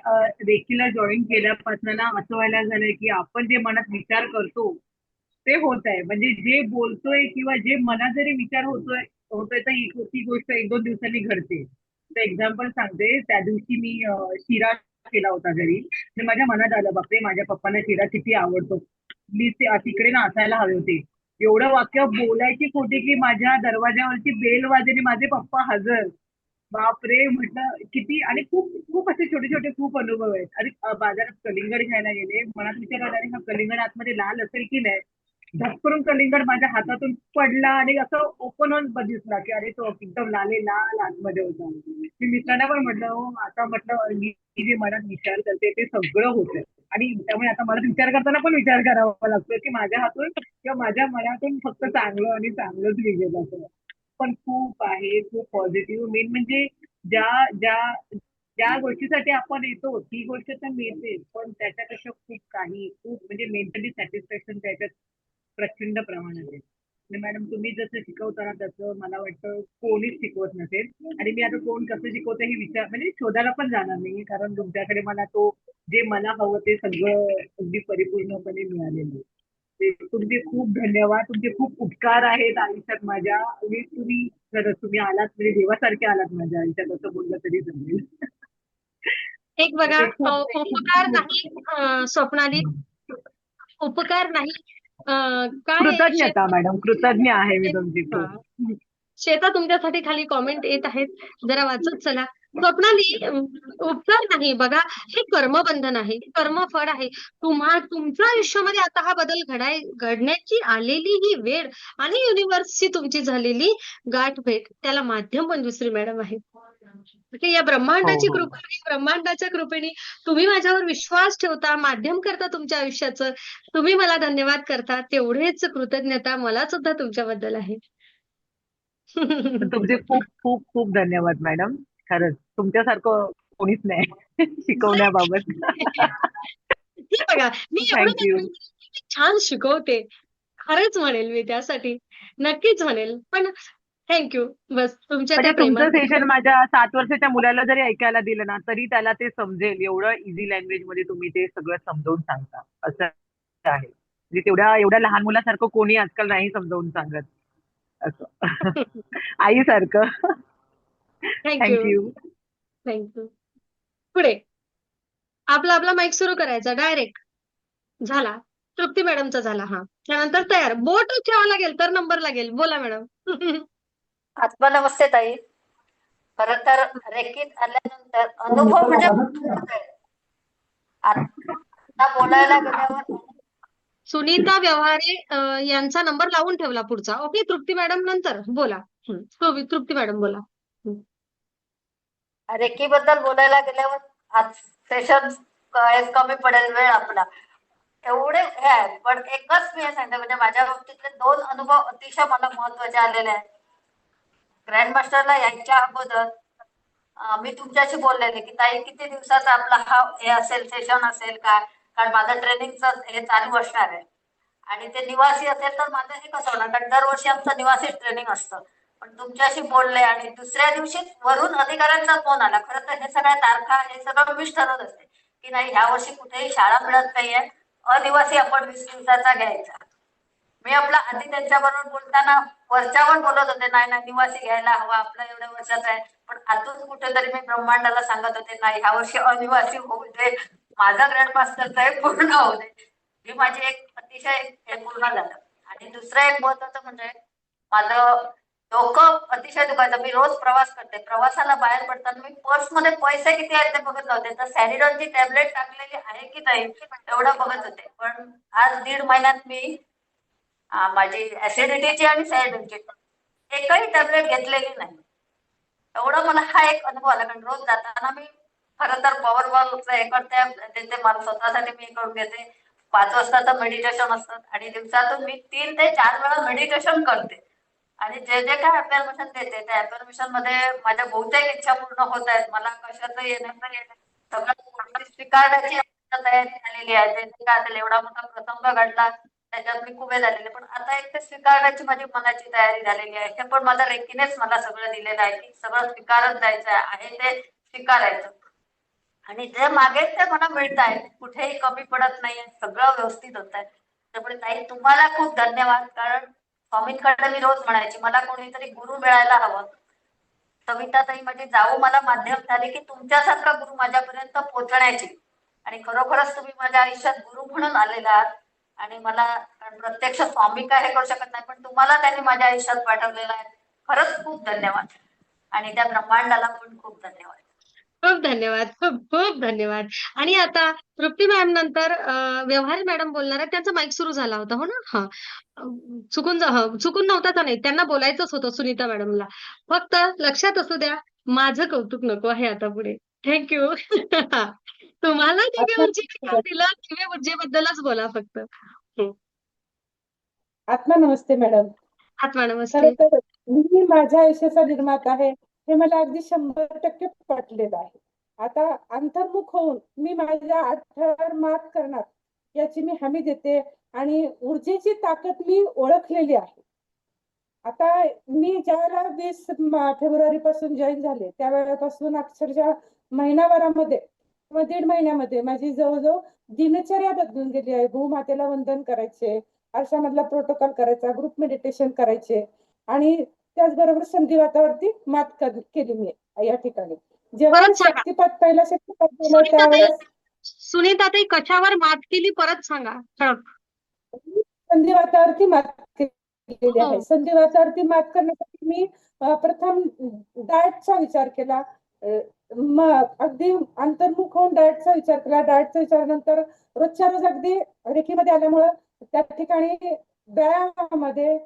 [SPEAKER 7] रेकीला जॉईन केल्यापासून ना असं व्हायला झालंय की आपण जे मनात विचार करतो ते होत आहे. म्हणजे जे बोलतोय किंवा जे मनात जरी विचार होतोय तर ती गोष्ट 1-2 दिवसांनी घडते. तर एक्झाम्पल सांगते, त्या दिवशी मी शिरा केला होता घरी. आणि माझ्या मनात आलं, बापरे माझ्या पप्पांना शिरा किती आवडतो, मी तिकडे ना असायला हवे होते. एवढं वाक्य बोलायची खोटी की माझ्या दरवाजावरची बेल वाजली, माझे पप्पा हजर. बापरे म्हटलं किती. आणि खूप खूप असे छोटे छोटे खूप अनुभव आहेत. आणि बाजारात कलिंगड घ्यायला गेले, मनात विचार आला, अरे हा कलिंगड आतमध्ये लाल असेल की नाही. धक्करून कलिंगड माझ्या हातातून पडला आणि असं ओपन होऊन दिसला की अरे तो एकदम लाल आतमध्ये होता. मी मित्रांना पण म्हटलं, हो आता म्हटलं मी जे मनात विचार करते ते सगळं होतं. आणि त्यामुळे आता मला विचार करताना पण विचार करावा लागतो की माझ्या हातून किंवा माझ्या मनातून फक्त चांगलं आणि चांगलंच निघेल असं. पण खूप आहे, खूप पॉझिटिव्ह. मेन म्हणजे ज्या ज्या ज्या गोष्टीसाठी आपण येतो ती गोष्ट तर मिळते, पण त्याच्यापेक्षा खूप म्हणजे मेंटली सॅटिस्फॅक्शन त्याच्यात प्रचंड प्रमाणात आहे. आणि मॅडम तुम्ही जसं शिकवताना तसं मला वाटतं कोणीच शिकवत नसेल. आणि मी आता कोण कसं शिकवतं हे म्हणजे शोधायला पण जाणार नाही, कारण तुमच्याकडे मला जे मला हवं ते सगळं अगदी परिपूर्णपणे मिळालेलं आहे. तुमचे खूप धन्यवाद. तुमचे खूप उपकार आहेत आयुष्यात माझ्या. आणि तुम्ही आलात म्हणजे देवासारखे आलात माझ्या आयुष्यात, असं बोललं तरी जमेल.
[SPEAKER 1] एक बघा,
[SPEAKER 7] म्हणजे
[SPEAKER 1] उपकार नाही स्वप्नाली, उपकार नाही. काय आहे
[SPEAKER 7] कृतज्ञता मॅडम, कृतज्ञ आहे मी तुमची खूप.
[SPEAKER 1] हां. श्वेता तुमच्यासाठी खाली कॉमेंट येत आहेत, जरा वाचत चला. स्वप्नाली, उपकार नाही बघा, हे कर्मबंधन आहे, कर्मफळ आहे. तुमच्या आयुष्यामध्ये आता हा बदल घडण्याची आलेली ही वेळ आणि युनिव्हर्सची तुमची झालेली गाठभेट, त्याला माध्यम मंजुश्री मॅडम आहे. म्हणजे या ब्रह्मांडाची
[SPEAKER 7] हो.
[SPEAKER 1] कृपा आणि ब्रह्मांडाच्या कृपेने तुम्ही माझ्यावर विश्वास ठेवता, माध्यम करता तुमच्या आयुष्याचं. तुम्ही मला धन्यवाद करता, तेवढेच कृतज्ञता मला सुद्धा तुमच्याबद्दल आहे.
[SPEAKER 7] तुमचे खूप खूप खूप धन्यवाद मॅडम. खरंच तुमच्यासारखं कोणीच नाही शिकवण्याबाबत.
[SPEAKER 1] हे बघा, मी एवढं
[SPEAKER 7] थँक्यू.
[SPEAKER 1] छान शिकवते. खरंच म्हणेल मी त्यासाठी. नक्कीच म्हणेल. पण थँक बस तुमच्या
[SPEAKER 7] म्हणजे
[SPEAKER 1] त्या
[SPEAKER 7] तुमचं
[SPEAKER 1] प्रेमासाठी.
[SPEAKER 7] सेशन माझ्या 7 वर्षाच्या मुलाला जरी ऐकायला दिलं ना तरी त्याला ते समजेल, एवढं इझी लँग्वेज मध्ये तुम्ही ते सगळं समजावून सांगता. असं आहे. म्हणजे एवढ्या लहान मुलासारखं कोणी आजकाल नाही समजावून सांगत असं. आईसारखं.
[SPEAKER 1] Thank
[SPEAKER 7] thank you.
[SPEAKER 1] थँक्यू. पुढे आपला आपला माईक सुरू करायचा डायरेक्ट. झाला. तृप्ती मॅडमचा झाला. हा, त्यानंतर तयार. बोट ठेवावं लागेल तर नंबर लागेल. बोला मॅडम.
[SPEAKER 3] आत्मा नमस्ते ताई. खरं तर रेकीत आल्यानंतर अनुभव म्हणजे खूप आहे. आता बोलायला गेल्यावर
[SPEAKER 1] सुनीता व्यवहारे यांचा नंबर लावून ठेवला पुढचा. ओके, तृप्ती मॅडम नंतर बोला. तृप्ती मॅडम बोला.
[SPEAKER 3] रेकी बद्दल बोलायला गेल्यावर आज सेशन कमी पडेल वेळ आपला. एवढे हे आहे, पण एकच मी हे सांगते, म्हणजे माझ्या बाबतीतले 2 अनुभव अतिशय मला महत्वाचे आलेले आहेत. ग्रँडमास्टरला यायच्या अगोदर मी तुमच्याशी बोललेले की ताई किती दिवसाचा आपला हा हे असेल, सेशन असेल काय, कारण माझं ट्रेनिंगचं हे चालू असणार आहे. आणि ते निवासी असेल तर माझं हे कसं होणार, कारण दरवर्षी आमचं निवासी ट्रेनिंग असतं. पण तुमच्याशी बोलले आणि दुसऱ्या दिवशी वरून अधिकाऱ्यांचा फोन आला. खरं तर हे सगळ्या तारखा हे सगळं मीच ठरवत असते की नाही ह्या वर्षी कुठेही शाळा मिळत नाहीये, अनिवासी आपण 20 दिवसाचा घ्यायचा. मी आपला आधी त्यांच्याबरोबर बोलताना वरच्यावर बोलत होते, नाही नाही निवासी घ्यायला हवा, आपला एवढ्या वर्षाचा आहे. पण आतून कुठेतरी मी ब्रह्मांडाला सांगत होते नाही ह्या वर्षी अनिवासी होऊ दे, माझा ग्रँडमास्टरचा हे पूर्ण होऊ दे. ही माझी एक अतिशय हे पूर्ण झालं. आणि दुसरं एक महत्वाचं म्हणजे माझं डोकं अतिशय दुखायचं. मी रोज प्रवास करते, प्रवासाला बाहेर पडताना मी पर्समध्ये पैसे किती आहेत ते बघत नव्हते, तर सॅरिडॉनची टॅबलेट टाकलेली आहे की नाही एवढं बघत होते. पण आज 1.5 महिन्यात मी माझी ऍसिडिटीची आणि सॅरिडॉनची एकही टॅबलेट घेतलेली नाही. एवढं मला हा एक अनुभव आला. कारण रोज जाताना मी खरं तर पॉवर बॉलचं हे करते, ते मला स्वतःसाठी मी करून घेते. 5 वाजताचं मेडिटेशन असतं आणि दिवसातून मी 3 ते 4 वेळा मेडिटेशन करते. आणि जे जे काय अफर्मेशन देते त्या अफर्मेशन मध्ये माझ्या बहुतेक इच्छा पूर्ण होत आहेत. मला कशाचं येणं सगळ्या गोष्टी स्वीकारण्याची तयारी झालेली आहे. जे जे काय असेल, एवढा मोठा प्रसंग घडला त्याच्यात मी खूप हे झालेले, पण आता एक ते स्वीकारण्याची माझी मनाची तयारी झालेली आहे. हे पण माझ्या रेकीनेच मला सगळं दिलेलं आहे की सगळं स्वीकारत जायचं आहे ते स्वीकारायचं. आणि जे मागेल ते मला मिळत आहे, कुठेही कमी पडत नाहीये, सगळं व्यवस्थित होत आहे. त्यामुळे ताई तुम्हाला खूप धन्यवाद. कारण स्वामींकडे मी रोज म्हणायची मला कोणीतरी गुरु मिळायला हवं. सविता ताई माझी जाऊ मला माध्यम झाली की तुमच्यासारखा गुरु माझ्यापर्यंत पोहोचण्याची. आणि खरोखरच तुम्ही माझ्या आयुष्यात गुरु म्हणून आलेला आहात. आणि मला प्रत्यक्ष स्वामी काय हे करू शकत नाही, पण तुम्हाला त्यांनी माझ्या आयुष्यात पाठवलेलं आहे. खरंच खूप धन्यवाद. आणि त्या ब्रह्मांडाला पण खूप धन्यवाद.
[SPEAKER 1] खूप धन्यवाद. खूप खूप धन्यवाद. आणि आता तृप्ती मॅम नंतर व्यवहारे मॅडम बोलणार आहेत. त्यांचा माईक सुरू झाला होता, हो ना? हा, चुकून नव्हता का? नाही, त्यांना बोलायचंच होतं सुनीता मॅडमला. फक्त लक्षात असू द्या, माझं कौतुक नको आहे आता पुढे. थँक्यू. तुम्हाला दिव्य ऊर्जेने काय दिलं, दिव्य ऊर्जेबद्दलच बोला फक्त.
[SPEAKER 8] आत्मा नमस्ते मॅडम.
[SPEAKER 1] आत्मा
[SPEAKER 8] खरं
[SPEAKER 1] नमस्ते.
[SPEAKER 8] तर मी माझ्या आयुष्याचा निर्माता आहे हे मला अगदी 100% पटलेलं आहे. आता अंतर्मुख होऊन मी माझ्या अडथळ्यावर मात करणार याची मी हमी देते आणि ऊर्जेची ताकद मी ओळखलेली आहे. आता मी ज्यावेळेला 20 फेब्रुवारी पासून जॉईन झाले त्यावेळेपासून अक्षरशः महिनाभरामध्ये किंवा 1.5 महिन्यामध्ये माझी जवळजवळ दिनचर्या बदलून गेली आहे. भूमातेला वंदन करायचे, आरशामधला प्रोटोकॉल करायचा, ग्रुप मेडिटेशन करायचे आणि त्याचबरोबर संधिवातावरती मात केली मी या ठिकाणी. जेव्हा
[SPEAKER 1] परत सांगा.
[SPEAKER 8] शक्तिपात पहिला शक्तिपात केला त्यावेळेस
[SPEAKER 1] सुनीताताई कशावर मात केली परत सांगा.
[SPEAKER 8] संधिवातावरती मात केलेली आहे.
[SPEAKER 1] हो.
[SPEAKER 8] संधिवातावरती मात करण्यासाठी मी प्रथम डाएटचा विचार केला. मग अगदी अंतर्मुख होऊन डाएटचा विचार केला. डाएटचा विचारानंतर रोजच्या रोज अगदी रेकीमध्ये आल्यामुळं त्या ठिकाणी व्यायामामध्ये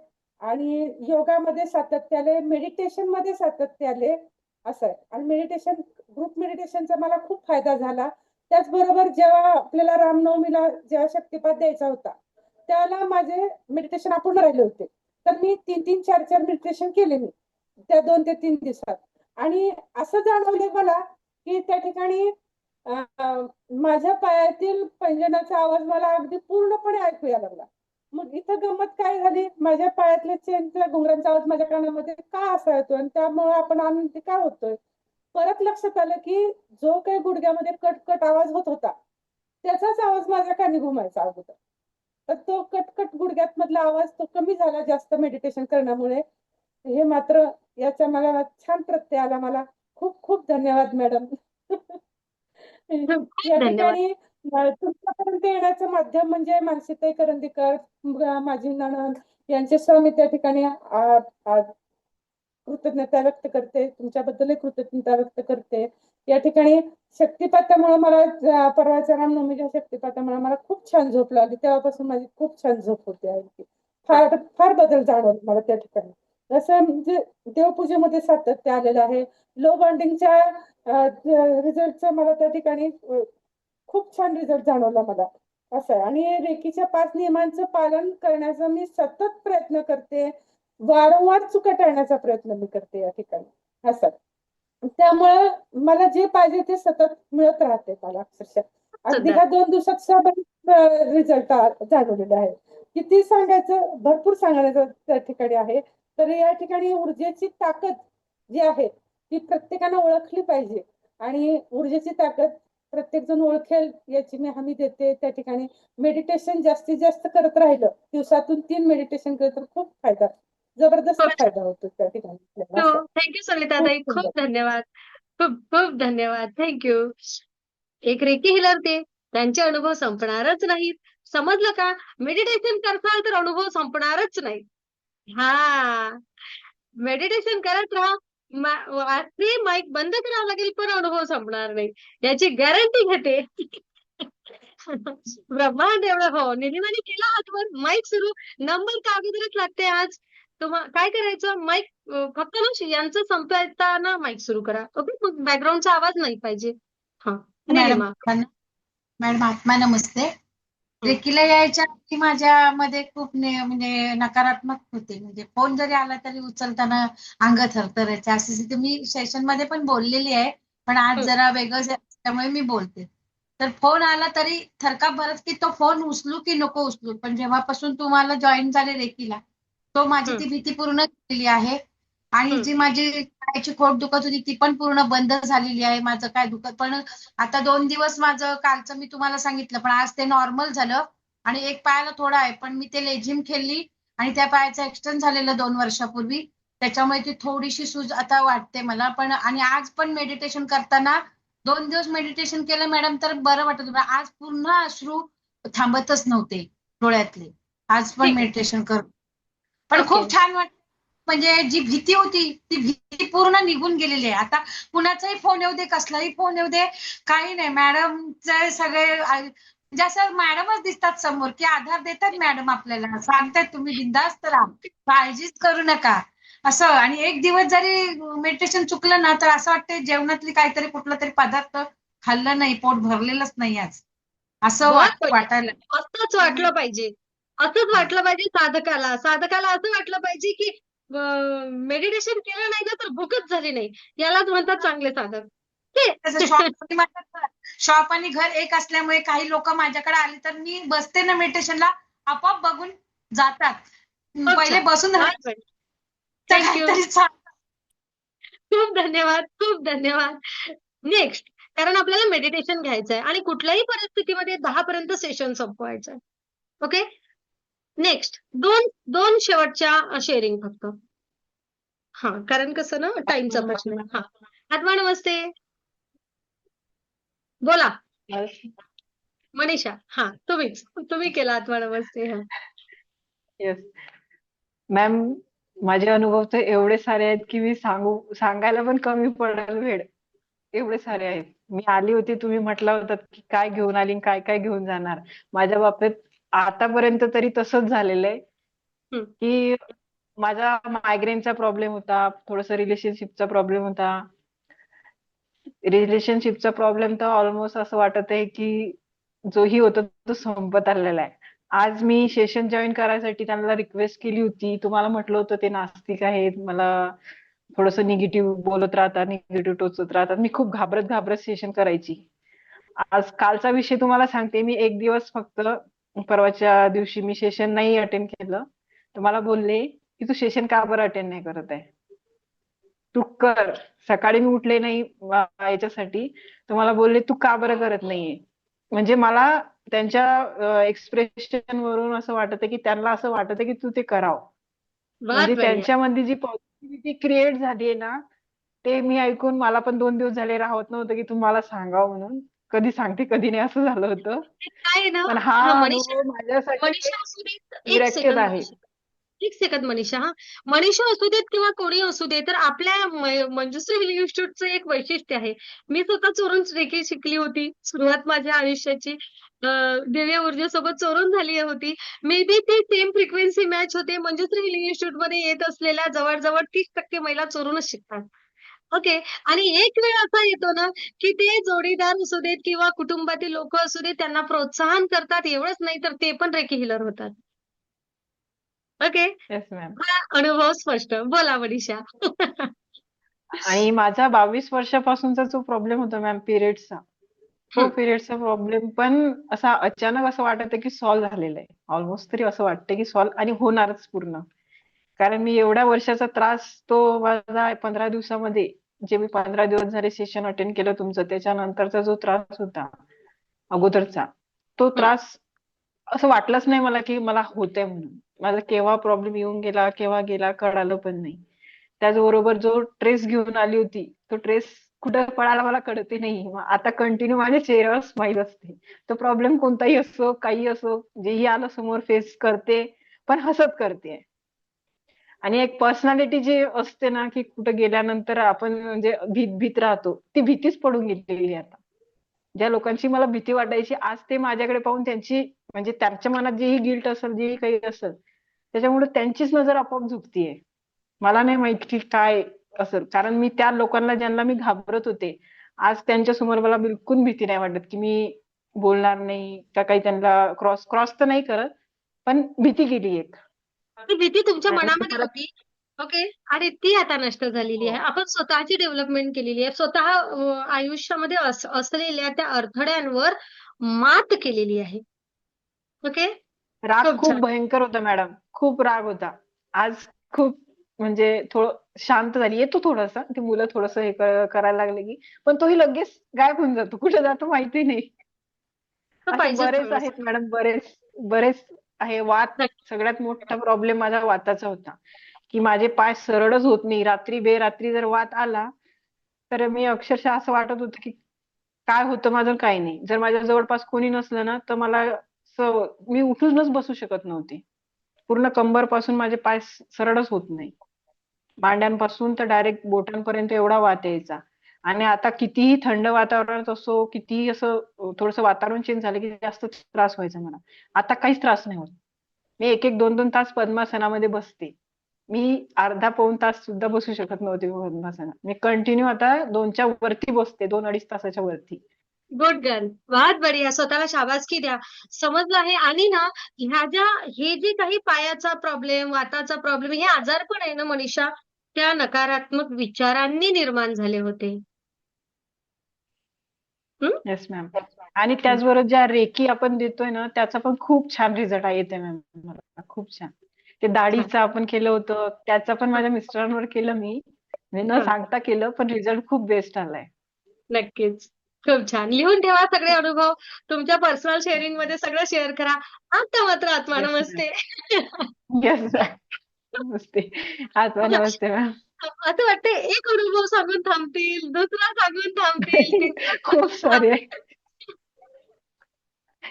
[SPEAKER 8] आणि योगामध्ये सातत्य आले, मेडिटेशन मध्ये सातत्य आले असं आहे. आणि मेडिटेशन, ग्रुप मेडिटेशनचा मला खूप फायदा झाला. त्याचबरोबर जेव्हा आपल्याला रामनवमीला जेव्हा शक्तिपात द्यायचा होता त्याला माझे मेडिटेशन अपूर्ण राहिले होते, तर मी 3-3, 4-4 मेडिटेशन केले मी त्या 2 ते 3 दिवसात. आणि असं जाणवलं मला की त्या ठिकाणी माझ्या पायातील पैंजणाचा आवाज मला अगदी पूर्णपणे ऐकू यायला लागला. मग इथं गंमत काय झाली, माझ्या पायातल्या चेनच्या घुंगरांचा आवाज माझ्या कानामध्ये का असा येतोय आणि त्यामुळे आपण आनंदी का होतोय. परत लक्षात आलं की जो काही गुडघ्यामध्ये कटकट आवाज होत होता त्याचाच आवाज माझ्या कानी घुमायचा अगोदर. तर तो कटकट गुडघ्यात मधला आवाज तो कमी झाला जास्त मेडिटेशन करण्यामुळे. हे मात्र याचा मला छान प्रत्यय आला. मला खूप खूप धन्यवाद मॅडम.
[SPEAKER 1] खूप
[SPEAKER 8] या
[SPEAKER 1] धन्यवाद.
[SPEAKER 8] ठिकाणी तुमच्यापर्यंत येण्याचं माध्यम म्हणजे मानसीताई करंदीकर, माझी नणंद यांच्यासह मी त्या ठिकाणी कृतज्ञता व्यक्त करते. तुमच्याबद्दलही कृतज्ञता व्यक्त करते. या ठिकाणी शक्तिपातामुळे मला परवाच्या रामनवमीच्या शक्तिपातामुळे मला खूप छान झोप लागली. तेव्हापासून माझी खूप छान झोप होते आहे. फार फार बदल जाणवला मला त्या ठिकाणी. जसं म्हणजे देवपूजेमध्ये सातत्य आलेलं आहे. लो बॉन्डिंगच्या रिझल्टचा मला त्या ठिकाणी खूप छान रिझल्ट जाणवला मला असं आहे. आणि रेकीच्या 5 नियमांचं पालन करण्याचा मी सतत प्रयत्न करते. वारंवार चुका टाळण्याचा प्रयत्न मी करते या ठिकाणी असं. त्यामुळे मला जे पाहिजे ते सतत मिळत राहते मला अक्षरशः. अगदी ह्या 2 दिवसात रिझल्ट जाणवलेला आहे. किती सांगायचं, भरपूर सांगायचं त्या ठिकाणी आहे. तर या ठिकाणी ऊर्जेची ताकद जी आहे ती प्रत्येकानं ओळखली पाहिजे आणि ऊर्जेची ताकद प्रत्येक जण ओळखेल याची मी हमी देते. त्या ठिकाणी मेडिटेशन जास्तीत जास्त करत राहिलं, दिवसातून 3 मेडिटेशन केलं तर खूप फायदा, जबरदस्त फायदा होतो त्या ठिकाणी आपल्याला असं.
[SPEAKER 1] थँक्यू सरिताताई.
[SPEAKER 8] खूप
[SPEAKER 1] खूप
[SPEAKER 8] सुंदर.
[SPEAKER 1] धन्यवाद. खूप खूप धन्यवाद. थँक्यू. एक रेकी हिलर ते, त्यांचे अनुभव संपणारच नाहीत. समजलं का? मेडिटेशन करसाल तर अनुभव संपणारच नाही. मेडिटेशन करत राहा. रात्री माईक बंद करावा लागेल पण अनुभव संपणार नाही, याची गॅरंटी घेते. ब्रह्मांड एवढं. हो, निलिमाने केला हातवर. माईक सुरू. नंबर का अगोदरच लागते आज. काय करायचं, माईक फक्त ना यांचं संपताना माईक सुरू करा. ओके, मग बॅकग्राऊंडचा आवाज नाही पाहिजे. हा,
[SPEAKER 9] मॅडम
[SPEAKER 1] निलिमा.
[SPEAKER 9] मॅडम आत्मा नमस्ते. रेकीला यायच्या आधी माझ्यामध्ये खूप म्हणजे नकारात्मक होते. म्हणजे फोन जरी आला तरी उचलताना अंग थरथरायचे. अशी स्थिती मी सेशन मध्ये पण बोललेली आहे, पण आज जरा वेगळं त्यामुळे मी बोलते. तर फोन आला तरी थरकाप भरत की तो फोन उचलू की नको उचलू. पण जेव्हापासून तुम्हाला जॉईन झाले रेकीला, तो माझी ती भीती पूर्ण केली आहे. आणि जी माझी पायाची खोट दुखत होती ती पण पूर्ण बंद झालेली आहे. माझं काय दुखत पण आता 2 दिवस माझं कालचं मी तुम्हाला सांगितलं, पण आज ते नॉर्मल झालं. आणि एक पायाला थोडं आहे, पण मी ते लेझिम खेळली आणि त्या पायाचं एक्सटेंड झालेलं 2 वर्षापूर्वी. त्याच्यामुळे ती थोडीशी सूज आता वाटते मला. पण आणि आज पण मेडिटेशन करताना 2 दिवस मेडिटेशन केलं मॅडम तर बरं वाटत होतं. आज पुन्हा अश्रू थांबतच नव्हते डोळ्यातले. आज पण मेडिटेशन कर, पण खूप छान वाटत. म्हणजे जी भीती होती ती भीती पूर्ण निघून गेलेली आहे. आता कुणाचाही फोन येऊ दे, कसलाही फोन येऊ दे, काही नाही. मॅडमचे सगळे जसं मॅडमच दिसतात समोर की आधार देतात मॅडम आपल्याला, सांगतात तुम्ही बिंदास्त राहा, काळजीच करू नका असं. आणि एक दिवस जरी मेडिटेशन चुकलं ना तर असं वाटतं जेवणातली काहीतरी कुठला तरी पदार्थ खाल्लं नाही, पोट भरलेलंच नाही आज, असं वाटायला.
[SPEAKER 1] असंच वाटलं पाहिजे. असंच वाटलं पाहिजे साधकाला. साधकाला असं वाटलं पाहिजे की मेडिटेशन केलं नाही ना तर भूकच झाली नाही. यालाच म्हणतात चांगले साधक.
[SPEAKER 9] शॉप आणि घर एक असल्यामुळे काही लोक माझ्याकडे आले तर मी बसते ना मेडिटेशनला, आपोआप बघून जातात. पहिले बसून
[SPEAKER 1] थँक्यू. खूप धन्यवाद. खूप धन्यवाद. नेक्स्ट, कारण आपल्याला मेडिटेशन घ्यायचंय आणि कुठल्याही परिस्थितीमध्ये 10 पर्यंत सेशन संपवायचंय. ओके, नेक्स्ट दोन शेवटच्या शेअरिंग फक्त. हा, कारण कसं ना टाइमचा प्रश्न आहे. हा, आत्मा नमस्ते. बोला मनीषा. हा, तुम्ही केला आत्मा नमस्ते. हा,
[SPEAKER 10] येस मॅम, माझे अनुभव तर एवढे सारे आहेत की मी सांगायला पण कमी पडेल वेळ. एवढे सारे आहेत. मी आली होती, तुम्ही म्हटलं होतं की काय घेऊन आली, काय काय घेऊन जाणार. माझ्या बाबतीत आतापर्यंत तरी तसंच झालेलं आहे की माझा मायग्रेनचा प्रॉब्लेम होता, थोडासा रिलेशनशिपचा प्रॉब्लेम होता. रिलेशनशिपचा प्रॉब्लेम तर ऑलमोस्ट असं वाटत आहे की जोही होता तो संपत आलेला आहे. आज मी सेशन जॉईन करायसाठी त्यांना रिक्वेस्ट केली होती. तुम्हाला म्हटलं होतं ते नास्तिक आहेत, मला थोडंसं निगेटिव्ह बोलत राहतात, निगेटिव्ह टोचत राहतात. मी खूप घाबरत सेशन करायची. आज कालचा विषय तुम्हाला सांगते. मी एक दिवस फक्त परवाच्या दिवशी मी सेशन नाही अटेंड केलं. तर मला बोलले की तू सेशन का बरं अटेंड नाही करत आहे, तू कर. सकाळी मी उठले नाही याच्यासाठी, तर मला बोलले तू का बरं करत नाहीये. म्हणजे मला त्यांच्या एक्सप्रेशन वरून असं वाटत की त्यांना असं वाटत की तू ते करावं. म्हणजे त्यांच्यामध्ये जी पॉझिटिव्हिटी क्रिएट झालीये ना ते मी ऐकून मला पण 2 दिवस झाले राहत नव्हतं की तुम्हाला सांगावं म्हणून. कधी सांगते कधी नाही असं झालं होतं.
[SPEAKER 1] ते काय आहे ना,
[SPEAKER 10] पण हा
[SPEAKER 1] हा
[SPEAKER 10] अनुभव माझ्यासाठी
[SPEAKER 1] मनीषा असू देत, एक
[SPEAKER 10] मिरॅक्युल
[SPEAKER 1] सेकंद
[SPEAKER 10] आहे.
[SPEAKER 1] मनीषा, एक सेकंद मनीषा, हा मनीषा असू देत किंवा कोणी असू दे, तर आपल्या मंजुश्री हिलिंग इन्स्टिट्यूटचं एक वैशिष्ट्य आहे. मी स्वतः चोरून रेकी शिकली होती. सुरुवात माझ्या आयुष्याची दिव्य ऊर्जेसोबत चोरून झाली होती. मे बी ते सेम फ्रिक्वेन्सी मॅच होते. मंजुश्री हिलिंग इन्स्टिट्यूट मध्ये येत असलेल्या जवळ 30% महिला चोरूनच शिकतात. ओके. आणि एक वेळ असा येतो ना, की ते जोडीदार असू देत किंवा कुटुंबातील लोक असू देत, त्यांना प्रोत्साहन करतात. एवढंच नाही तर ते पण रेकी हिलर होतात. ओके.
[SPEAKER 10] Yes ma'am.
[SPEAKER 1] हा अनुभव स्पष्ट. बोला मनीषा.
[SPEAKER 10] आणि माझा 22 वर्षापासूनचा जो प्रॉब्लेम होता मॅम पिरियड्सचा, तो
[SPEAKER 1] हं.
[SPEAKER 10] पिरियड्सचा प्रॉब्लेम पण असा अचानक असं वाटत आहे की सॉल्व्ह झालेला आहे. ऑलमोस्ट तरी असं वाटतं की सॉल्व्ह आणि होणारच पूर्ण. कारण मी एवढ्या वर्षाचा त्रास तो माझा 15 दिवसामध्ये, जे मी 15 दिवस झाले सेशन अटेंड केलं तुमचं, त्याच्यानंतरचा जो त्रास होता अगोदरचा, तो
[SPEAKER 1] हं.
[SPEAKER 10] त्रास असं वाटलंच नाही मला की मला होतंय म्हणून. माझा केव्हा प्रॉब्लेम येऊन गेला, केव्हा गेला कळालं पण नाही. त्याचबरोबर जो ट्रेस घेऊन आली होती, तो ट्रेस कुठं पळाला मला कळते नाही. आता कंटिन्यू माझ्या चेहऱ्यावर स्माईल असते. तो प्रॉब्लेम कोणताही असो, काही असो, जेही आलं समोर फेस करते, पण हसत करते. आणि एक पर्सनॅलिटी जी असते ना, की कुठं गेल्यानंतर आपण म्हणजे भीत राहतो, ती भीतीच पडून गेलेली आहे आता. ज्या लोकांची मला भीती वाटायची, आज ते माझ्याकडे पाहून त्यांची म्हणजे त्यांच्या मनात जेही गिल्ट असेल, जेही काही असेल, त्याच्यामुळे त्यांचीच नजर आपोआप झुकतीये. मला नाही माहित की काय असेल, कारण मी त्या लोकांना ज्यांना मी घाबरत होते, आज त्यांच्या समोर मला बिलकुल भीती नाही वाटत की मी बोलणार नाही का काही त्यांना क्रॉस तर नाही करत, पण भीती गेली एक.
[SPEAKER 1] ती भीती तुमच्या
[SPEAKER 10] आणि
[SPEAKER 1] मनामध्ये
[SPEAKER 10] परत
[SPEAKER 1] होती. ओके. आणि ती आता नष्ट झालेली आहे.
[SPEAKER 10] हो.
[SPEAKER 1] आपण स्वतःची डेव्हलपमेंट केलेली आहे. स्वतः आयुष्यामध्ये असलेल्या त्या अडथळ्यांवर मात केलेली आहे. ओके.
[SPEAKER 10] राग
[SPEAKER 1] खूप
[SPEAKER 10] खूप
[SPEAKER 1] छान.
[SPEAKER 10] भयंकर होता मॅडम, खूप राग होता. आज खूप म्हणजे थोडं शांत झाली. येतो थोडासा, ती मुलं थोडंसं हे करायला लागले की, पण तोही लगेच गायब होऊन जातो. कुठे जातो माहिती नाही.
[SPEAKER 1] तर
[SPEAKER 10] असे
[SPEAKER 1] पाहिजेच
[SPEAKER 10] बरेच
[SPEAKER 1] थोडंसं.
[SPEAKER 10] आहेत मॅडम, बरेच आहे. वात सगळ्यात मोठा प्रॉब्लेम माझा वाताचा होता, की माझे पाय सरळच होत नाही. रात्री बेरात्री जर वात आला, तर मी अक्षरशः असं वाटत होतं की काय होतं माझं काय नाही. जर माझ्या जवळपास कोणी नसलं ना, तर मला मी उठूनच बसू शकत नव्हते. पूर्ण कंबरपासून माझे पाय सरळच होत नाही. मांड्यांपासून तर डायरेक्ट बोटांपर्यंत एवढा वात यायचा. आणि आता कितीही थंड वातावरणात असो, कितीही असं थोडंसं वातावरण चेंज झालं की जास्त त्रास व्हायचा मला. आता काहीच त्रास नाही होत. मी 1-1, 2-2 तास पद्मासनामध्ये बसते. मी अर्धा पाऊण तास सुद्धा बसू शकत नव्हते पद्मासनात. मी कंटिन्यू आता 2च्या वरती बसते, 2-2.5 तासाच्या वरती.
[SPEAKER 1] Good girl. बहुत बढिया. स्वतःला शाबासकी द्या. समजलं आहे. आणि ना, हे जे काही पायाचा प्रॉब्लेम, वाताचा प्रॉब्लेम, हे आजार पण आहे ना मनीषा, त्या नकारात्मक विचारांनी निर्माण झाले होते. हं?
[SPEAKER 10] Yes ma'am. आणि त्याचबरोबर ज्या रेकी आपण देतोय ना, त्याचा पण खूप छान रिझल्ट येते मॅम मला. खूप छान. ते दाढीचं आपण केलं होतं, त्याचा पण माझ्या मिस्टरांवर केलं मी. म्हणजे न सांगता केलं, पण रिझल्ट खूप बेस्ट आलाय.
[SPEAKER 1] नक्कीच. खूप छान. लिहून ठेवा सगळे अनुभव. तुमच्या पर्सनल शेअरिंग मध्ये सगळं शेअर करा. आता मात्र आत्मा
[SPEAKER 10] येस मॅम.
[SPEAKER 1] नमस्ते.
[SPEAKER 10] Yes ma'am. नमस्ते. आत्मा नमस्ते मॅम.
[SPEAKER 1] असं वाटतंय एक अनुभव सांगून थांबतील, दुसरा सांगून थांबतील, तिसरा
[SPEAKER 10] खूप
[SPEAKER 1] सांगून
[SPEAKER 10] सारे
[SPEAKER 1] थांबतील.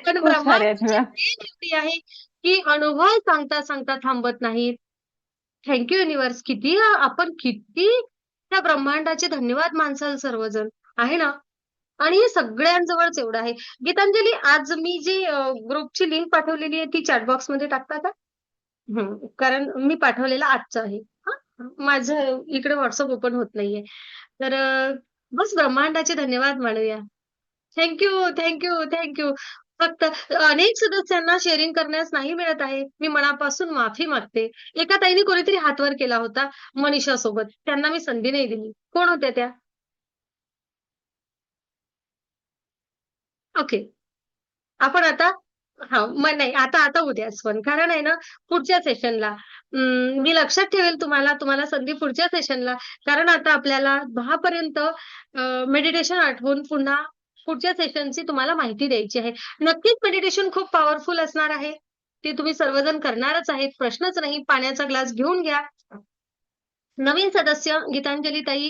[SPEAKER 1] पण
[SPEAKER 10] खूप सारे आहेत
[SPEAKER 1] ब्रह्मांडाची
[SPEAKER 10] मॅम.
[SPEAKER 1] देण एवढी आहे की अनुभव सांगता सांगता थांबत नाहीत. Thank you universe. किती त्या ब्रह्मांडाचे धन्यवाद मानसाल सर्वजण. आहे ना? आणि हे सगळ्यांजवळच एवढं आहे. गीतांजली, आज मी जी ग्रुपची लिंक पाठवलेली आहे ती चॅट बॉक्स मध्ये टाकता का? कारण मी पाठवलेलं आजचं आहे. हां. माझं इकडे WhatsApp ओपन होत नाहीये. तर बस ब्रह्मांडाचे धन्यवाद मानूया. थँक फक्त अनेक सदस्यांना शेअरिंग करण्यास नाही मिळत आहे. मी मनापासून माफी मागते. एका ताईने कोणीतरी हात वर केला होता मनीषा सोबत. त्यांना मी संधी नाही दिली. कोण होत्या त्या? ओके. आपण आता नाही, आता उद्याच पण. कारण आहे ना, पुढच्या सेशनला मी लक्षात ठेवेल तुम्हाला संधी पुढच्या सेशनला. कारण आता आपल्याला 10 पर्यंत मेडिटेशन आठवून पुन्हा पुढच्या सेशनची तुम्हाला माहिती द्यायची आहे. नक्कीच मेडिटेशन खूप पॉवरफुल असणार आहे. ते तुम्ही सर्वजण करणारच आहेत. प्रश्नच नाही. पाण्याचा ग्लास घेऊन घ्या. नवीन सदस्य गीतांजली ताई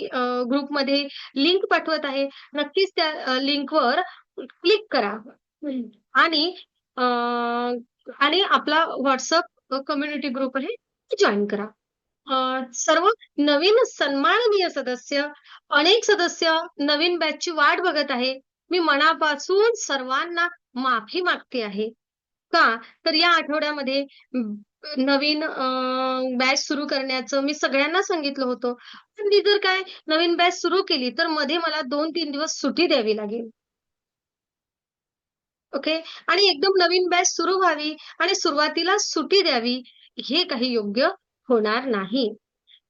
[SPEAKER 1] ग्रुपमध्ये लिंक पाठवत आहे. नक्कीच त्या लिंकवर क्लिक करा आणि आणि आपला व्हॉट्सअप कम्युनिटी ग्रुप आहे जॉईन करा. सर्व नवीन सन्माननीय सदस्य, अनेक सदस्य नवीन बॅचची वाट बघत आहे. मी मनापासून सर्वांना माफी मागते आहे. का तर या आठवड्यामध्ये नवीन बॅच सुरू करण्याचं मी सगळ्यांना सांगितलं होतं. पण मी जर काय नवीन बॅच सुरू केली तर मध्ये मला 2-3 दिवस सुट्टी द्यावी लागेल. ओके. आणि एकदम नवीन बॅच सुरू व्हावी आणि सुरुवातीला सुट्टी द्यावी हे काही योग्य होणार नाही.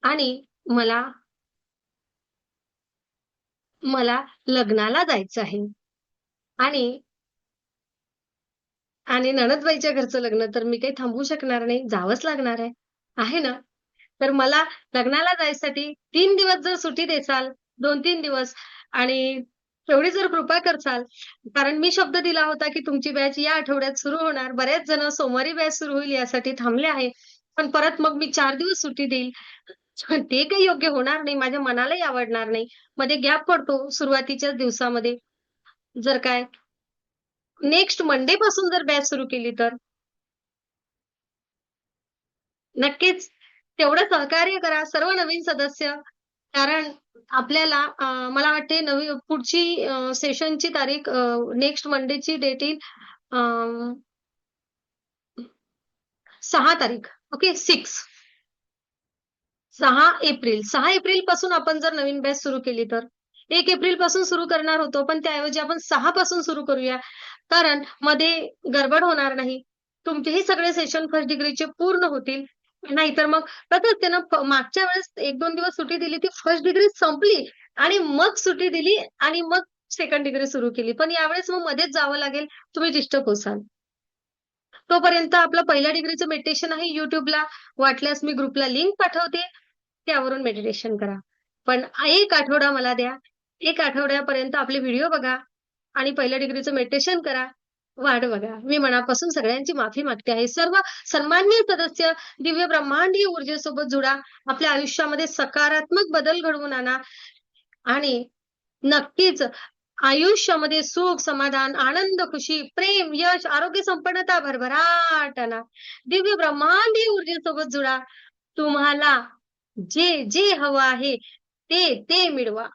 [SPEAKER 1] आणि मला मला लग्नाला जायचं आहे आणि आणि नणंदबाईच्या घरचं लग्न तर मी काही थांबवू शकणार नाही, जावंच लागणार आहे. आहे ना? तर मला लग्नाला जायसाठी 3 दिवस जर सुट्टी देसाल, 2-3 दिवस आणि तेवढी जर कृपा करसाल, कारण मी शब्द दिला होता की तुमची बॅच या आठवड्यात सुरू होणार. बरेच जण सोमवारी बॅच सुरू होईल यासाठी थांबले आहे. पण परत मग मी 4 दिवस सुट्टी देईल. ते काही योग्य होणार नाही. माझ्या मनालाही आवडणार नाही. मध्ये गॅप पडतो सुरुवातीच्याच दिवसामध्ये. जर काय नेक्स्ट मंडे पासून जर बॅच सुरू केली तर नक्कीच तेवढं सहकार्य करा सर्व नवीन सदस्य. कारण आपल्याला मला वाटते पुढची सेशनची तारीख नेक्स्ट मंडेची डेट येईल 6 तारीख. ओके 6 एप्रिल पासून आपण जर नवीन बॅच सुरू केली तर 1 एप्रिल पासून सुरू करणार होतो, पण त्याऐवजी आपण 6 पासून सुरू करूया. कारण मध्ये गडबड होणार नाही. तुमचेही सगळे सेशन फर्स्ट डिग्रीचे पूर्ण होतील. नाहीतर मग कसं असते ना, मागच्या वेळेस 1-2 दिवस सुट्टी दिली ती फर्स्ट डिग्री संपली आणि मग सुट्टी दिली आणि मग सेकंड डिग्री सुरू केली. पण यावेळेस मग मध्येच जावं लागेल, तुम्ही डिस्टर्ब होसाल. तोपर्यंत आपलं पहिल्या डिग्रीचं मेडिटेशन आहे YouTubeला. वाटल्यास मी ग्रुपला लिंक पाठवते. त्यावरून मेडिटेशन करा. पण 1 आठवडा मला द्या. 1 आठवड्यापर्यंत आपले व्हिडिओ बघा आणि पहिल्या डिग्रीचं मेडिटेशन करा. वाट बघा. मी मनापासून सगळ्यांची माफी मागते आहे. सर्व सन्माननीय सदस्य दिव्य ब्रह्मांडीय ऊर्जेसोबत जुळा. आपल्या आयुष्यामध्ये सकारात्मक बदल घडवून आणा आणि नक्कीच आयुष्यामध्ये सुख, समाधान, आनंद, खुशी, प्रेम, यश, आरोग्य, संपन्नता, भरभराट आणा. दिव्य ब्रह्मांडीय ऊर्जेसोबत जुळा. तुम्हाला जे जे हवं आहे ते मिळवा.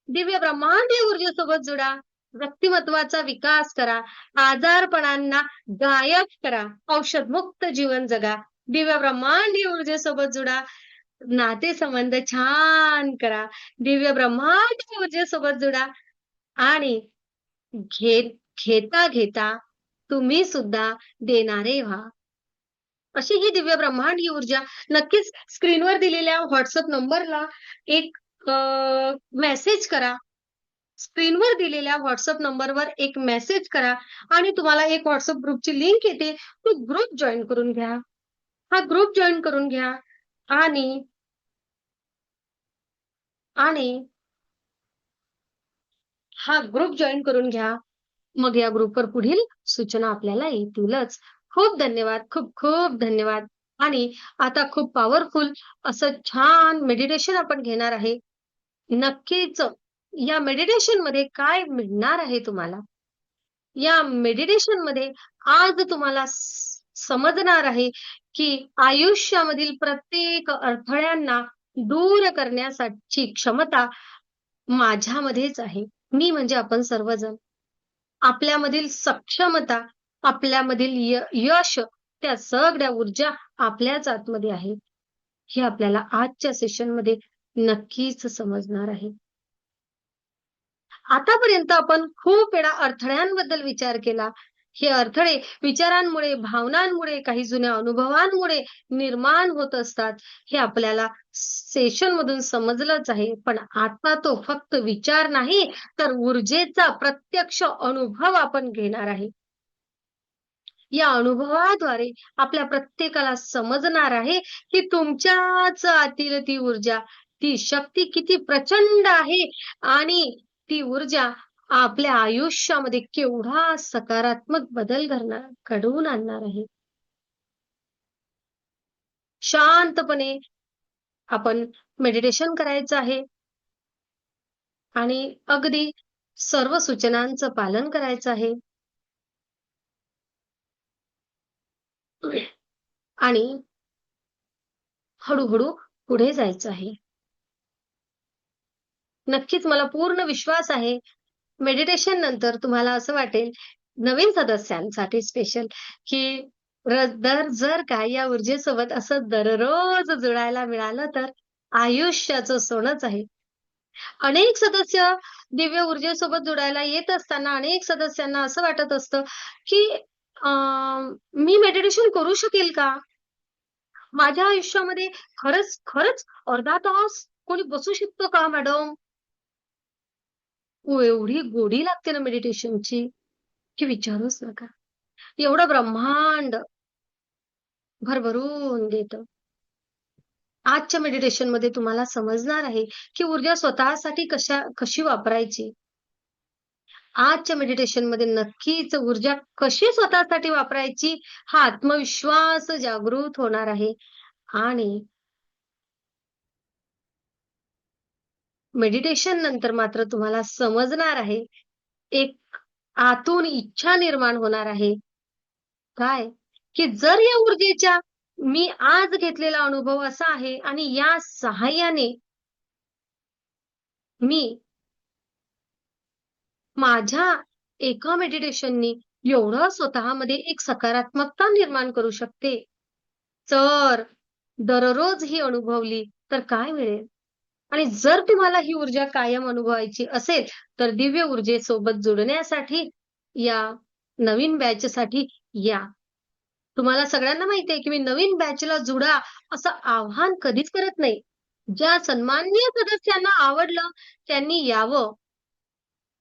[SPEAKER 1] दिव्य ब्रह्मांडीय ऊर्जेसोबत जुळा. व्यक्तिमत्वाचा विकास करा. आजारपणांना गायब करा. औषधमुक्त जीवन जगा. दिव्य ब्रह्मांडीय ऊर्जेसोबत जुळा. नातेसंबंध छान करा. दिव्य ब्रह्मांडीय ऊर्जेसोबत जुळा आणि घेता घेता तुम्ही सुद्धा देणारे व्हा. अशी ही दिव्य ब्रह्मांडीय ऊर्जा. नक्कीच स्क्रीनवर दिलेल्या व्हॉट्सअप नंबरला एक मेसेज करा. स्क्रीनवर दिलेल्या व्हॉट्सअप नंबरवर एक मेसेज करा आणि तुम्हाला एक व्हॉट्सअप ग्रुपची लिंक येते. तो ग्रुप जॉईन करून घ्या. हा ग्रुप जॉईन करून घ्या आणि हा ग्रुप जॉईन करून घ्या. मग या ग्रुपवर पुढील सूचना आपल्याला येतीलच. खूप धन्यवाद. खूप खूप धन्यवाद. आणि आता खूप पॉवरफुल असं छान मेडिटेशन आपण घेणार आहे. नक्कीच या मेडिटेशन मध्ये काय मिळणार आहे तुम्हाला? या मेडिटेशन मध्ये आज तुम्हाला समजणार आहे की आयुष्यामधील प्रत्येक अडथळ्यांना दूर करण्याची क्षमता माझ्यामध्येच आहे. मी म्हणजे आपण सर्वजण. आपल्यामधील सक्षमता, आपल्यामधील यश, त्या सगळ्या ऊर्जा आपल्याच आतमध्ये आहे. हे आपल्याला आजच्या सेशनमध्ये नक्कीच समजणार आहे. आतापर्यंत आपण खूप वेळा अडथळ्यांबद्दल विचार केला. हे अडथळे विचारांमुळे, भावनांमुळे, काही जुन्या अनुभवांमुळे निर्माण होत असतात. हे आपल्याला सेशन मधून समजलंच आहे. पण आता तो फक्त विचार नाही तर ऊर्जेचा प्रत्यक्ष अनुभव आपण घेणार आहे. या अनुभवाद्वारे आपल्या प्रत्येकाला समजणार आहे की तुमच्याच आतील ती ऊर्जा, ती शक्ती किती प्रचंड आहे आणि ती ऊर्जा आपल्या आयुष्यामध्ये केवढा सकारात्मक बदल घडवून आणणार आहे. शांतपणे आपण मेडिटेशन करायचं आहे आणि अगदी सर्व सूचनांचं पालन करायचं आहे. आणि हळूहळू पुढे जायचं आहे. नक्कीच मला पूर्ण विश्वास आहे मेडिटेशन नंतर तुम्हाला असं वाटेल, नवीन सदस्यांसाठी स्पेशल, की जर का या ऊर्जेसोबत असं दररोज जुळायला मिळालं तर आयुष्याचं सोनंच आहे. अनेक सदस्य दिव्य ऊर्जेसोबत जुळायला येत असताना अनेक सदस्यांना असं वाटत असतं, की मी मेडिटेशन करू शकेल का? माझ्या आयुष्यामध्ये खरंच खरंच अर्धा तास कोणी बसू शकतो का मॅडम? एवढी गोडी लागते ना मेडिटेशनची, की विचारूच नका. एवढं ब्रह्मांड भरभरून देतं. आजच्या मेडिटेशन मध्ये तुम्हाला समजणार आहे, की ऊर्जा स्वतःसाठी कशी वापरायची. आजच्या मेडिटेशन मध्ये नक्कीच ऊर्जा कशी स्वतःसाठी वापरायची हा आत्मविश्वास जागृत होणार आहे. आणि मेडिटेशन नंतर मात्र तुम्हाला समजणार आहे, एक आतून इच्छा निर्माण होणार आहे. काय? की जर या ऊर्जेच्या मी आज घेतलेला अनुभव असा आहे आणि या सहाय्याने मी माझ्या एका मेडिटेशननी एवढं स्वतःमध्ये एक सकारात्मकता निर्माण करू शकते, तर दररोज ही अनुभवली तर काय मिळेल? आणि जर तुम्हाला ही ऊर्जा कायम अनुभवायची असेल तर दिव्य ऊर्जेसोबत जुळण्यासाठी या नवीन बॅचसाठी या. तुम्हाला सगळ्यांना माहिती आहे की मी नवीन बॅचला जुळा असं आव्हान कधीच करत नाही. ज्या सन्माननीय सदस्यांना आवडलं त्यांनी यावं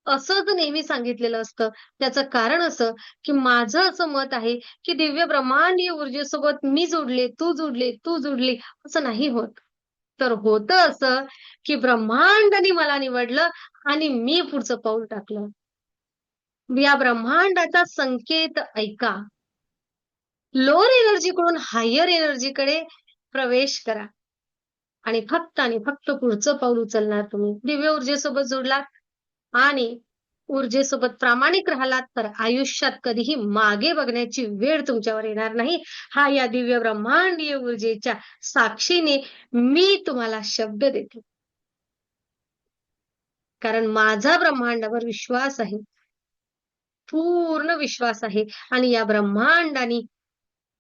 [SPEAKER 1] असंच नेहमी सांगितलेलं असतं. त्याचं कारण असं की माझं असं मत आहे की दिव्य ब्रह्मांडीय ऊर्जेसोबत मी जुडले, तू जुडली असं नाही होत. तर होतं असं की ब्रह्मांडाने मला निवडलं आणि मी पुढचं पाऊल टाकलं. या ब्रह्मांडाचा संकेत ऐका. लोअर एनर्जीकडून हायर एनर्जीकडे प्रवेश करा आणि फक्त पुढचं पाऊल उचलणार तुम्ही. दिव्य ऊर्जेसोबत जुडलात आणि ऊर्जेसोबत प्रामाणिक राहिलात तर आयुष्यात कधीही मागे बघण्याची वेळ तुमच्यावर येणार नाही. हा या दिव्य ब्रह्मांडीय ऊर्जेच्या साक्षीने मी तुम्हाला शब्द देते. कारण माझा ब्रह्मांडावर विश्वास आहे, पूर्ण विश्वास आहे. आणि या ब्रह्मांडाने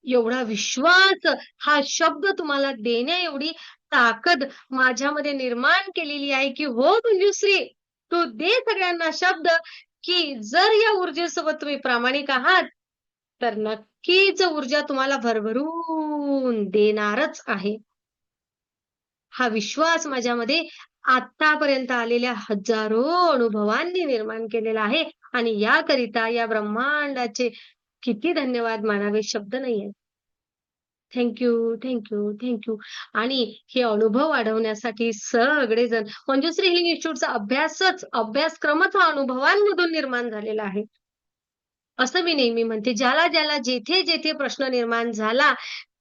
[SPEAKER 1] एवढा विश्वास हा शब्द तुम्हाला देण्या एवढी ताकद माझ्यामध्ये निर्माण केलेली आहे की हो मंजुश्री, तू दे सगळ्यांना शब्द की जर या ऊर्जेसोबत तुम्ही प्रामाणिक आहात तर नक्कीच ऊर्जा तुम्हाला भरभरून देणारच आहे. हा विश्वास माझ्यामध्ये आतापर्यंत आलेल्या हजारो अनुभवांनी निर्माण केलेला आहे आणि याकरिता या ब्रह्मांडाचे किती धन्यवाद मानावे शब्द नाहीये. थँक्यू. आणि हे अनुभव वाढवण्यासाठी सगळेजण मंजुश्री हिलिंग इन्स्टिट्यूटचा अभ्यासक्रमच हा अनुभवांमधून निर्माण झालेला आहे. असं मी नेहमी म्हणते, ज्याला जेथे प्रश्न निर्माण झाला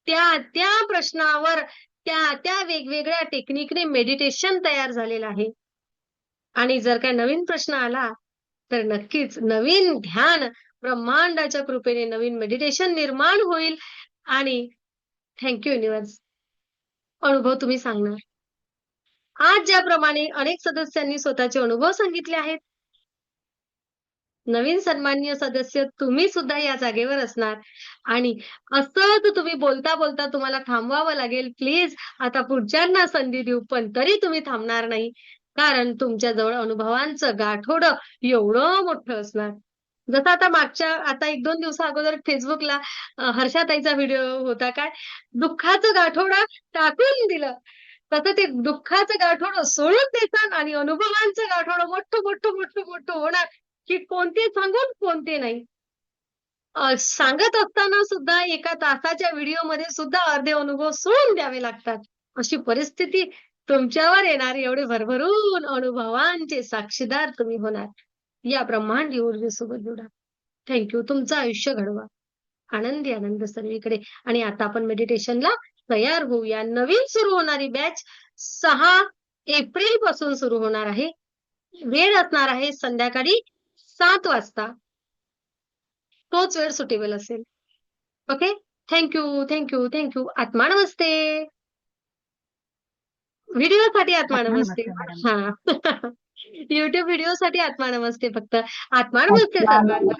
[SPEAKER 1] त्या प्रश्नावर त्या वेगवेगळ्या टेक्निकने मेडिटेशन तयार झालेलं आहे. आणि जर काय नवीन प्रश्न आला तर नक्कीच नवीन ध्यान ब्रह्मांडाच्या कृपेने नवीन मेडिटेशन निर्माण होईल. आणि थँक्यू युनिव्हर्स. अनुभव तुम्ही सांगणार. आज ज्याप्रमाणे अनेक सदस्यांनी स्वतःचे अनुभव सांगितले आहेत, नवीन सन्माननीय सदस्य तुम्ही सुद्धा या जागेवर असणार आणि असंच तुम्ही बोलता तुम्हाला थांबवावं लागेल. प्लीज आता पुढच्यांना संधी देऊ, पण तरी तुम्ही थांबणार नाही, कारण तुमच्याजवळ अनुभवांचं गाठोडं एवढं मोठं असणार. जसं आता 1-2 दिवसा अगोदर फेसबुकला हर्षाताईचा व्हिडिओ होता, काय दुःखाचं गाठोडं टाकून दिलं, तसं ते दुःखाचं गाठोडं सोडून देतात आणि अनुभवांचं गाठोडं मोठं होणार की कोणते सांगून कोणते नाही. सांगत असताना सुद्धा एका तासाच्या व्हिडिओमध्ये सुद्धा अर्धे अनुभव सोडून द्यावे लागतात. अशी परिस्थिती तुमच्यावर येणार. एवढे भरभरून अनुभवांचे साक्षीदार तुम्ही होणार. या ब्रह्मांडी ऊर्जेसोबत जोडा. थँक्यू. तुमचं आयुष्य घडवा. आनंद सर्वीकडे. आणि आता आपण मेडिटेशनला तयार होऊया. नवीन सुरू होणारी बॅच 6 एप्रिल पासून सुरू होणार आहे. वेळ असणार आहे संध्याकाळी 7 वाजता. तोच वेळ सुटेबल असेल. Okay, thank you thank you thank you. आत्मा नमस्ते. व्हिडिओसाठी आत्मा नमस्ते. हा युट्यूब व्हिडिओसाठी आत्मा नमस्ते. फक्त आत्मा नमस्ते सर्वांना.